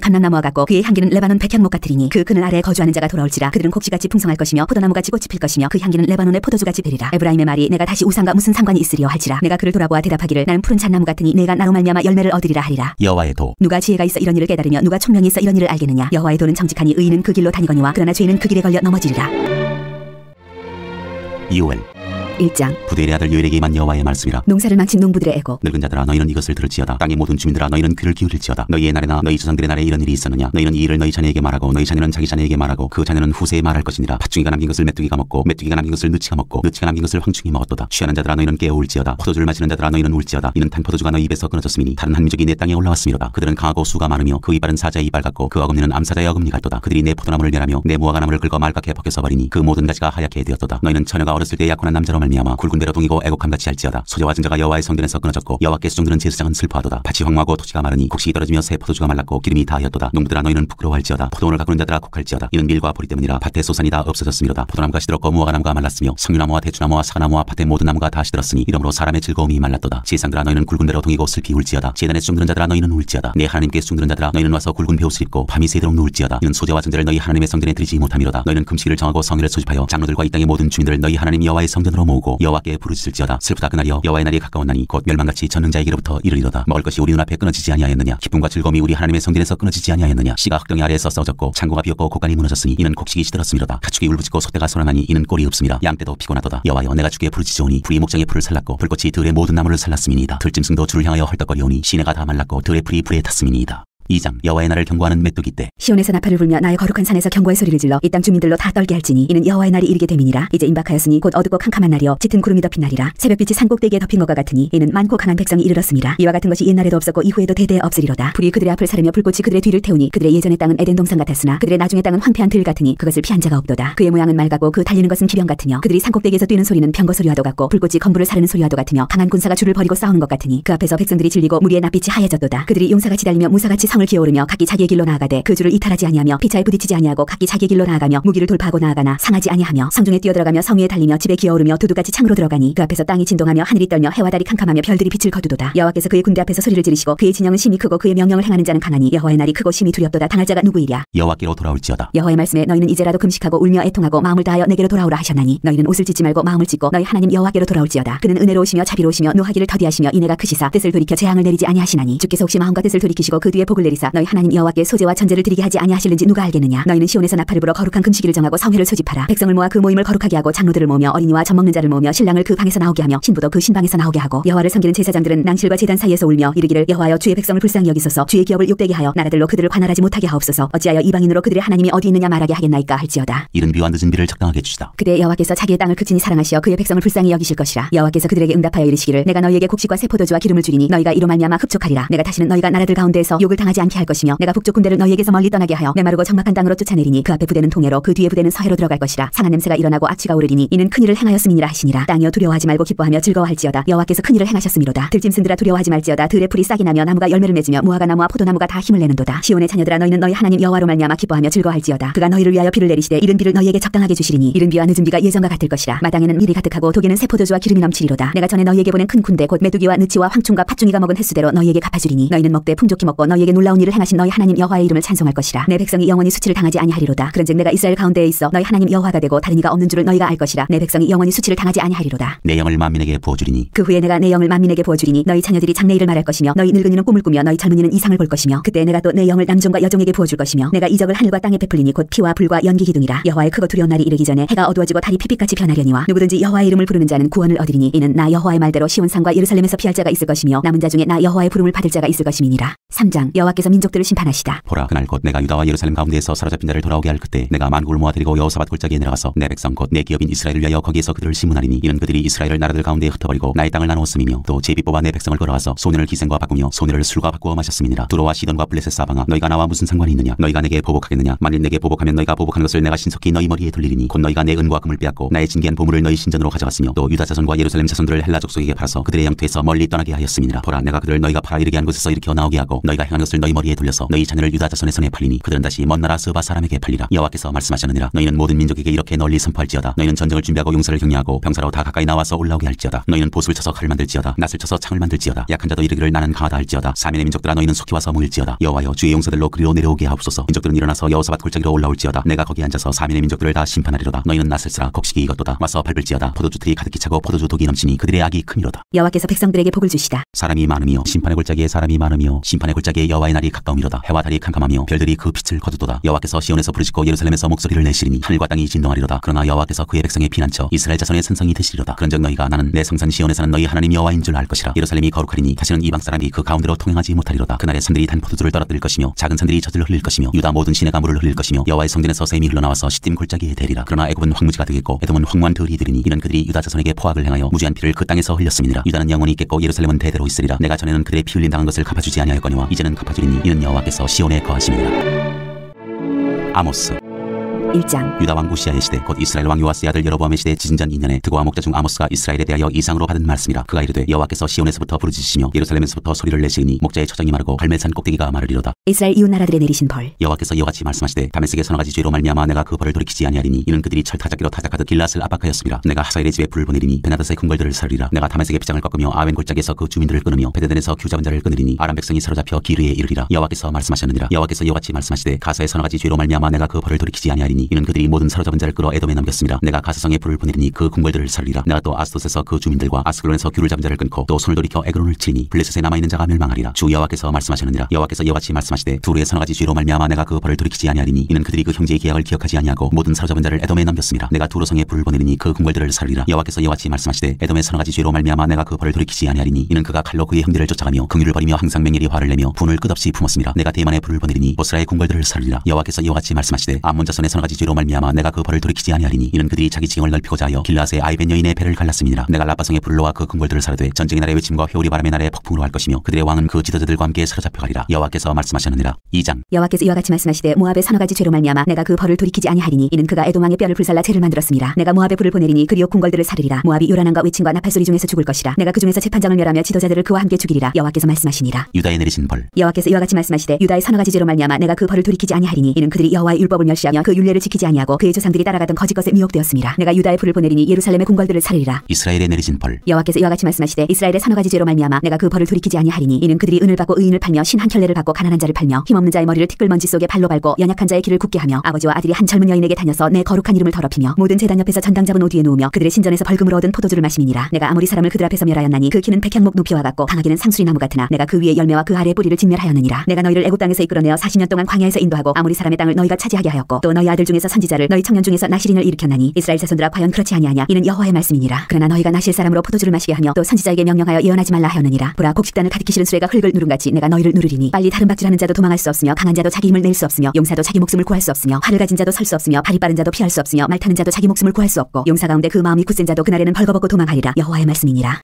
감람나무와 같고 그의 향기는 레바논 백향목 같으리니 그 그늘 아래에 거주하는 자가 돌아올지라. 그들은 곡식같이 풍성할 것이며 포도나무 같이 꽃이 필 것이며 그 향기는 레바논의 포도주같이 되리라. 에브라임의 말이 내가 다시 우상과 무슨 상관이 있으리요 할지라. 내가 그를 돌아보아 대답하기를 나는 푸른 잣나무 같으니 내가 나로 말미암아 열매를 얻으리라 하리라. 여호와의 도. 누가 지혜가 있어 이런 일을 깨달으며 누가 총명이 있어 이런 일을 알겠느냐. 여호와의 도는 정직하니 의인은 그 길로 다니거니와 그러나 죄인은 그 길에 걸려 넘어지리라. 이오엘 1장 부대엘의 아들 요엘에게 임한 여호와의 말씀이라. 농사를 망친 농부들의 애고 늙은 자들아 너희는 이것을 들을지어다. 땅의 모든 주민들아 너희는 귀를 기울일지어다. 너희의 날에나 너희 조상들의 날에 이런 일이 있었느냐. 너희는 이 일을 너희 자녀에게 말하고 너희 자녀는 자기 자녀에게 말하고 그 자녀는 후세에 말할 것이니라. 팥중이가 남긴 것을 메뚜기가 먹고 메뚜기가 남긴 것을 느치가 먹고 느치가 남긴 것을 황충이 먹었도다. 취하는 자들아 너희는 깨어울지어다. 포도주를 마시는 자들아 너희는 울지어다. 이는 탄 포도주가 너희 입에서 끊어졌음이니 다른 한 민족이 내 땅에 올라왔음이로다. 그들은 강하고 수가 많으며 그 이빨은 사자의 이빨 같고 그 어금니는 암사자의 어금니 같도다. 그들이 내 포도나무를 멸하며 내 무화과 나무를 긁어 말갛게 벗겨서 버리니 그 모든 가지가 하얗게 되었도다. 너희는 처녀가 어렸을 때 약혼한 남자로 말미암아 굵은 배로 동이고 애곡함같이 할지어다. 소재와 증자가 여호와의 성전에서 끊어졌고 여호와께 수종드는 제사장은 슬퍼하도다. 밭이 황무하고 토지가 마르니 곡식이 떨어지며 새 포도주가 말랐고 기름이 다하였도다. 농부들아 너희는 부끄러워할지어다. 포도원을 가꾸는 자들아 곡할지어다. 이는 밀과 보리 때문이라. 밭의 소산이 다 없어졌음이로다. 포도나무가 시들었고 무화과 나무가 말랐으며 석류나무와 대추나무와 사과나무와 밭의 모든 나무가 다 시들었으니 이러므로 사람의 즐거움이 말랐도다. 제사장들아 너희는 굵은 배로 동이고 슬피 울지어다. 제단에 수종드는 자들아 너희는 울지어다. 내 하나님께 수종드는 자들아 너희는 와서 굵은 베옷을 입고 밤이 새도록 누울지어다. 이는 소재와 증자를 너희 하나님의 성전에 드리지 못함이로다. 너희는 금식일을 정하고 성일을 소집하여 장로들과 이 땅의 모든 주민들을 너희 하나님 여호와의 성전으로 모으고 여호와께 부르짖을지어다. 슬프다 그날이여 여호와의 날이 가까웠나니 곧 멸망같이 전능자에게로부터 이르리로다. 먹을 것이 우리 눈앞에 끊어지지 아니하였느냐. 기쁨과 즐거움이 우리 하나님의 성전에서 끊어지지 아니하였느냐. 씨가 흙덩이 아래에서 썩어졌고 창고가 비었고 곡간이 무너졌으니 이는 곡식이 시들었음이로다. 가축이 울부짖고 소떼가 소란하니 이는 꼴이 없음이라. 양떼도 피곤하도다. 여호와여 내가 주께 부르짖으오니 불이 목장의 풀을 살랐고 불꽃이 들의 모든 나무를 살랐음이니이다. 들짐승도 주를 향하여 헐떡거리오니 시내가 다 말랐고 들의 풀이 불에 탔음이니이다. 2장 여호와의 날을 경고하는 메뚜기 때. 시온에서 나팔을 불며 나의 거룩한 산에서 경고의 소리를 질러 이 땅 주민들로 다 떨게 할지니 이는 여호와의 날이 이르게 됨이니라. 이제 임박하였으니 곧 어둡고 캄캄한 날이요 짙은 구름이 덮인 날이라. 새벽빛이 산 꼭대기에 덮인 것과 같으니 이는 많고 강한 백성이 이르렀음이라. 이와 같은 것이 옛날에도 없었고 이후에도 대대에 없으리로다. 불이 그들의 앞을 사르며 불꽃이 그들의 뒤를 태우니 그들의 예전의 땅은 에덴 동산 같았으나 그들의 나중의 땅은 황폐한 들 같으니 그것을 피한 자가 없도다. 그의 모양은 맑고 그 달리는 것은 기병 같으며 그들이 산 꼭대기에서 뛰는 소리는 병거 소리와도 같고 불꽃이 건부를 사르는 소리와도 같으며 강한 군사가 줄을 버리고 싸우는 것 같으니 그 앞에서 백성들이 질리고 무리의 낯빛이 하얘졌도다. 그들이 용사같이 달리며 무사같이 성을 기어오르며 각기 자기의 길로 나아가되 그 줄을 이탈하지 아니하며 피차에 부딪히지 아니하고 각기 자기의 길로 나아가며 무기를 돌파하고 나아가나 상하지 아니하며 성중에 뛰어들어가며 성 위에 달리며 집에 기어오르며 두두같이 창으로 들어가니 그 앞에서 땅이 진동하며 하늘이 떨며 해와 달이 캄캄하며 별들이 빛을 거두도다. 여호와께서 그의 군대 앞에서 소리를 지르시고 그의 진영은 심히 크고 그의 명령을 행하는 자는 강하니 여호와의 날이 크고 심히 두렵도다. 당할 자가 누구이랴. 여호와께로 돌아올지어다. 여호와의 말씀에 너희는 이제라도 금식하고 울며 애통하고 마음을 다하여 내게로 돌아오라 하셨나니 너희는 옷을 찢지 말고 마음을 찢고 너희 하나님 여호와께로 돌아올지어다. 그는 은혜로우시며 자비로우시며 노하기를 더디하시며 인애가 크시사 뜻을 돌이켜 재앙을 내리지 아니하시나니 주께서 혹시 마음과 뜻을 돌이키시고 그 뒤에 복을 내리사 너희 하나님 여호와께 소재와 전제를 드리게 하지 아니하실는지 누가 알겠느냐. 너희는 시온에서 나팔을 불어 거룩한 금식일을 정하고 성회를 소집하라. 백성을 모아 그 모임을 거룩하게 하고 장로들을 모으며 어린이와 젖먹는 자를 모으며 신랑을 그 방에서 나오게 하며 신부도 그 신방에서 나오게 하고 여호와를 섬기는 제사장들은 낭실과 제단 사이에서 울며 이르기를 여호와여 주의 백성을 불쌍히 여기소서. 주의 기업을 욕되게 하여 나라들로 그들을 관할하지 못하게 하옵소서. 어찌하여 이방인으로 그들의 하나님이 어디 있느냐 말하게 하겠나이까 할지어다. 이른 비와 늦은 비를 적당하게 주시다. 그때 여호와께서 자기의 땅을 극진히 사랑하시어 그의 백성을 불쌍히 여기실 것이라. 여호와께서 그들에게 응답하여 이르시기를 내가 너희에게 곡식과 새 포도주와 기름을 주리니 너희가 이로 말미암아 흡족하리라. 내가 다시는 너희가 나라들 가운데에서 욕을 당하지 않게 할 것이며 내가 북쪽 군대를 너희에게서 멀리 떠나게 하여 메마르고 적막한 땅으로 쫓아내리니 그 앞에 부대는 동해로 그 뒤에 부대는 서해로 들어갈 것이라. 상한 냄새가 일어나고 악취가 오르리니 이는 큰일을 행하였음이니라 하시니라. 땅이여 두려워하지 말고 기뻐하며 즐거워할지어다. 여호와께서 큰일을 행하셨음이로다. 들짐승들아 두려워하지 말지어다. 들의 풀이 싹이 나며 나무가 열매를 맺으며 무화과 나무와 포도나무가 다 힘을 내는도다. 시온의 자녀들아 너희는 너희 하나님 여호와로 말미암아 기뻐하며 즐거워할지어다. 그가 너희를 위하여 비를 내리시되 이른 비를 너희에게 적당하게 주시리니 이른 비와 늦은 비가 예전과 같을 것이라. 마당에는 밀이 가득하고 독에는 새 포도주와 기름이 넘치리로다. 내가 전에 너희에게 보낸 큰 군대 곧 메뚜기와 느치와 황충과 팥중이가 먹은 횟수대로 너희에게 갚아주리니 너희는 먹되 풍족히 먹고 너희에게 놀라운 일을 행하신 너희 하나님 여호와의 이름을 찬송할 것이라. 내 백성이 영원히 수치를 당하지 아니하리로다. 그런즉 내가 이스라엘 가운데에 있어 너희 하나님 여호와가 되고 다른 이가 없는 줄을 너희가 알 것이라. 내 백성이 영원히 수치를 당하지 아니하리로다. 내 영을 만민에게 부어주리니 그 후에 내가 내 영을 만민에게 부어주리니 너희 자녀들이 장래일을 말할 것이며 너희 늙은이는 꿈을 꾸며 너희 젊은이는 이상을 볼 것이며 그때 내가 또 내 영을 남종과 여종에게 부어줄 것이며 내가 이적을 하늘과 땅에 베풀리니 곧 피와 불과 연기 기둥이라. 여호와의 크고 두려운 날이 이르기 전에 해가 어두워지고 달이 피빛같이 변하려니와 누구든지 여호와의 이름을 부르는 자는 구원을 얻으리니 이는 나 여호와의 말대로 시온산과 예루살렘에서 피할 자가 있을 것이며 남은 자 중에 나 여호와의 부름을 받을 자가 있을 것임이니라. 3장 여호와께서 민족들을 심판하시다. 보라, 그날 곧 내가 유다와 예루살렘 가운데에서 사로잡힌 자를 돌아오게 할 그때 내가 만국을 모아들이고 여호사밧 골짜기에 내려가서 내 백성 곧 내 기업인 이스라엘을 위하여 거기에서 그들을 심문하리니 이는 그들이 이스라엘을 나라들 가운데 흩어버리고 나의 땅을 나누었음이며 또 제비 뽑아 내 백성을 걸어와서 소년을 기생과 바꾸며 소녀를 술과 바꾸어 마셨음이니라. 두로와 시돈과 블레셋 사방아, 너희가 나와 무슨 상관이 있느냐? 너희가 내게 보복하겠느냐? 만일 내게 보복하면 너희가 보복하는 것을 내가 신속히 너희 머리에 돌리리니 곧 너희가 내 은과 금을 빼앗고 나의 진귀한 보물을 너희 신전으로 가져갔으며 또 유다 자손과 예루살렘 자손들을 헬라 족속에게 팔아서 그들의 영토에서 멀리 떠나게 하였음이니라. 보라, 내가 그들을 너희가 팔아 이르게 한 곳에서 일으켜 나오게 하고 너희가 행한 것을 너희 머리에 돌려서 너희 자녀를 유다 자손의 손에 팔리니 그들은 다시 먼 나라 스바 사람에게 팔리라. 여호와께서 말씀하셨느니라. 너희는 모든 민족에게 이렇게 널리 선포할지어다. 너희는 전쟁을 준비하고 용사를 격려하고 병사로 다 가까이 나와서 올라오게 할지어다. 너희는 보습을 쳐서 칼을 만들지어다. 낫을 쳐서 창을 만들지어다. 약한 자도 이르기를 나는 강하다 할지어다. 사면의 민족들아, 너희는 속히 와서 모일지어다. 여호와여, 주의 용사들로 그리로 내려오게 하옵소서. 민족들은 일어나서 여호사밧 골짜기로 올라올지어다. 내가 거기 앉아서 사면의 민족들을 다 심판하리로다. 너희는 낫을 쓰라. 곡식이 익었도다. 와서 밟을지어다. 포도주들이 가득히 차고 포도주 독이 넘치니 그들의 악이 크미로다. 여호와께서 백성들에게 복을 주시다. 사람이 많으며 심판의 골짜기에 사람이 많으며 심판의 골짜기에 여호와의 날이 가까움이로다. 해와 달이 캄캄하며 별들이 그 빛을 거두도다. 여호와께서 시온에서 부르짖고 예루살렘에서 목소리를 내시리니 하늘과 땅이 진동하리로다. 그러나 여호와께서 그의 백성의 피난처 이스라엘 자손의 산성이 되시리로다. 그런즉 너희가 나는 내 성산 시온에 사는 너희 하나님 여호와인 줄 알 것이라. 예루살렘이 거룩하리니 다시는 이방 사람이 그 가운데로 통행하지 못하리로다. 그날에 산들이 단 포도주를 떨어뜨릴 것이며 작은 산들이 젖을 흘릴 것이며 유다 모든 시내가 물을 흘릴 것이며 여호와의 성전에서 샘이 흘러나와서 시딤 골짜기에 대리라. 그러나 애굽은 황무지가 되겠고 에돔은 황무한 들이 되리니 이는 그들이 유다 자손에게 포악을 행하여 무지한 피를 그 땅에서 흘렸음이니라. 유다는 영원히 있겠고 예루살렘은 대대로 있으리라. 내가 전에는 그들의 피 흘림 당한 것을 갚아주지 아니하였거니와 이제는 갚아주리니 이는 여호와께서 시온에 거하심이니라. 아모스 1장 유다 왕 우시아의 시대 곧 이스라엘 왕 요아스의 아들 여로보암의 시대 지진전 2년에 드고와 목자 중 아모스가 이스라엘에 대하여 이상으로 받은 말씀이라. 그가 이르되 여호와께서 시온에서부터 부르짖으시며 예루살렘에서부터 소리를 내시니 목자의 처정이 마르고 갈멜산 꼭대기가 마르리로다. 이스라엘 이웃 나라들에 내리신 벌. 여호와께서 이와 같이 말씀하시되 다메섹의 서너 가지 죄로 말미암아 내가 그 벌을 돌이키지 아니하리니 이는 그들이 철타작기로 타작하듯 길앗을 압박하였습니다. 내가 하사엘의 집에 불을 보내리니 베나닷의 궁궐들을 살리라. 내가 다메섹의 빗장을 꺾으며 아웬 골짜기에서 그 주민들을 끊으며 베데덴에서 규 잡은 자를 끊으리니 아람 백성이 사로잡혀 기르에 이르리라. 여호와께서 말씀하셨느니라. 여호와께서 이와 같이 말씀하시되 가사의 서너 가지 죄로 말미암아 내가 그 벌을 돌이키지 아니하리니 이는 그들이 모든 사로잡은 자를 끌어 에돔에 넘겼습니다. 내가 가사성에 불을 보내리니 그 궁궐들을 살리라. 내가 또 아스돗에서 그 주민들과 아스글론에서 규를 잡은 자를 끊고 또 손을 돌이켜 에그론을 치니 블레셋에 남아있는 자가 멸망하리라. 주 여호와께서 말씀하셨느니라. 여호와께서 이와 같이 말씀하시되 두루의 서너 가지 죄로 말미암아 내가 그 벌을 돌이키지 아니하리니 이는 그들이 그 형제의 계약을 기억하지 아니하고 모든 사로잡은 자를 에돔에 넘겼습니다. 내가 두루성에 불을 보내리니 그 궁궐들을 살리라. 여호와께서 이와 같이 말씀하시되 에돔의 서너 가지 죄로 말미암아 내가 그 벌을 돌이키지 아니하리니 이는 그가 칼로 그의 형제를 쫓아가며 긍휼을 버리며 항상 맹렬히 화를 내며 분을 끝없이 품었습니다. 내가 대만에 불을 보내리니 보스라의 궁궐들을 살리라. 여호와께서 이와 같이 말씀하시되 암몬 자손의 서너 가지 죄로 말미암아 내가 그 벌을 돌이키지 아니하리니 이는 그들이 자기 지경을 넓히고자 하여 길라스의 아이벤 여인의 배를 갈랐음이니라. 내가 라빠성의 불을 놓아 그 궁궐들을 사르되 전쟁의 날의 외침과 회오리 바람의 날의 폭풍으로 할 것이며 그들의 왕은 그 지도자들과 함께 사로잡혀 가리라. 여호와께서 말씀하셨느니라. 2장 여호와께서 이와 같이 말씀하시되 모압의 서너 가지 죄로 말미암아 내가 그 벌을 돌이키지 아니하리니 이는 그가 에돔 왕의 뼈를 불살라 죄를 만들었음이라. 내가 모압에 불을 보내리니 그리오 궁궐들을 사르리라. 모압이 요란함과 외침과 나팔소리 중에서 죽을 것이라. 내가 그 중에서 재판장을 멸하며 지도자들을 그와 함께 죽이리라. 여호와께서 말씀하시니라. 유다에 내리신 벌. 여호와께서 이와 같이 말씀하시되 유다의 서너 가지 죄로 말미암아 내가 그 벌을 돌이키지 아니하리니 이는 그들이 여호와의 율법을 멸시하며 그 율례를 지키지 아니하고 그의 조상들이 따라가던 거짓 것에 미혹되었음이라. 내가 유다의 불을 보내리니 예루살렘의 궁궐들을 살리라. 이스라엘에 내리신 벌. 여호와께서 이와 같이 말씀하시되 이스라엘의 서너 가지 죄로 말미암아 내가 그 벌을 돌이키지 아니하리니 이는 그들이 은을 받고 의인을 팔며 신 한 켤레를 받고 가난한 자를 팔며 힘없는 자의 머리를 티끌먼지 속에 발로 밟고 연약한 자의 길을 굽게 하며 아버지와 아들이 한 젊은 여인에게 다녀서 내 거룩한 이름을 더럽히며 모든 제단 옆에서 전당 잡은 오두에 누우며 그들의 신전에서 벌금으로 얻은 포도주를 마심이니라. 내가 아무리 사람을 그들 앞에서 멸하였나니 그 키는 백향목 높이와 같고 방아기는 상수리 나무 같으나 내가 그 위에 열매와 그 아래 뿌리를 진멸하였느니라. 내가 너희를 애굽 땅에서 이끌어내어 40년 동안 광야에서 인도하고 아무리 사람의 땅을 너희가 차지하게 하였고 또 너희 아들 중에서 선지자를 너희 청년 중에서 나실인을 일으켰나니 이스라엘 자손들아 과연 그렇지 아니하냐. 이는 여호와의 말씀이니라. 그러나 너희가 나실 사람으로 포도주를 마시게 하며 또 선지자에게 명령하여 예언하지 말라 하였느니라. 보라, 곡식단을 가득히 실은 수레가 흙을 누름같이 내가 너희를 누르리니 빨리 다른 박질하는 자도 도망할 수 없으며 강한 자도 자기 힘을 낼 수 없으며 용사도 자기 목숨을 구할 수 없으며 활을 가진 자도 설 수 없으며 발이 빠른 자도 피할 수 없으며 말 타는 자도 자기 목숨을 구할 수 없고 용사 가운데 그 마음이 굳센 자도 그날에는 벌거벗고 도망하리라. 여호와의 말씀이니라.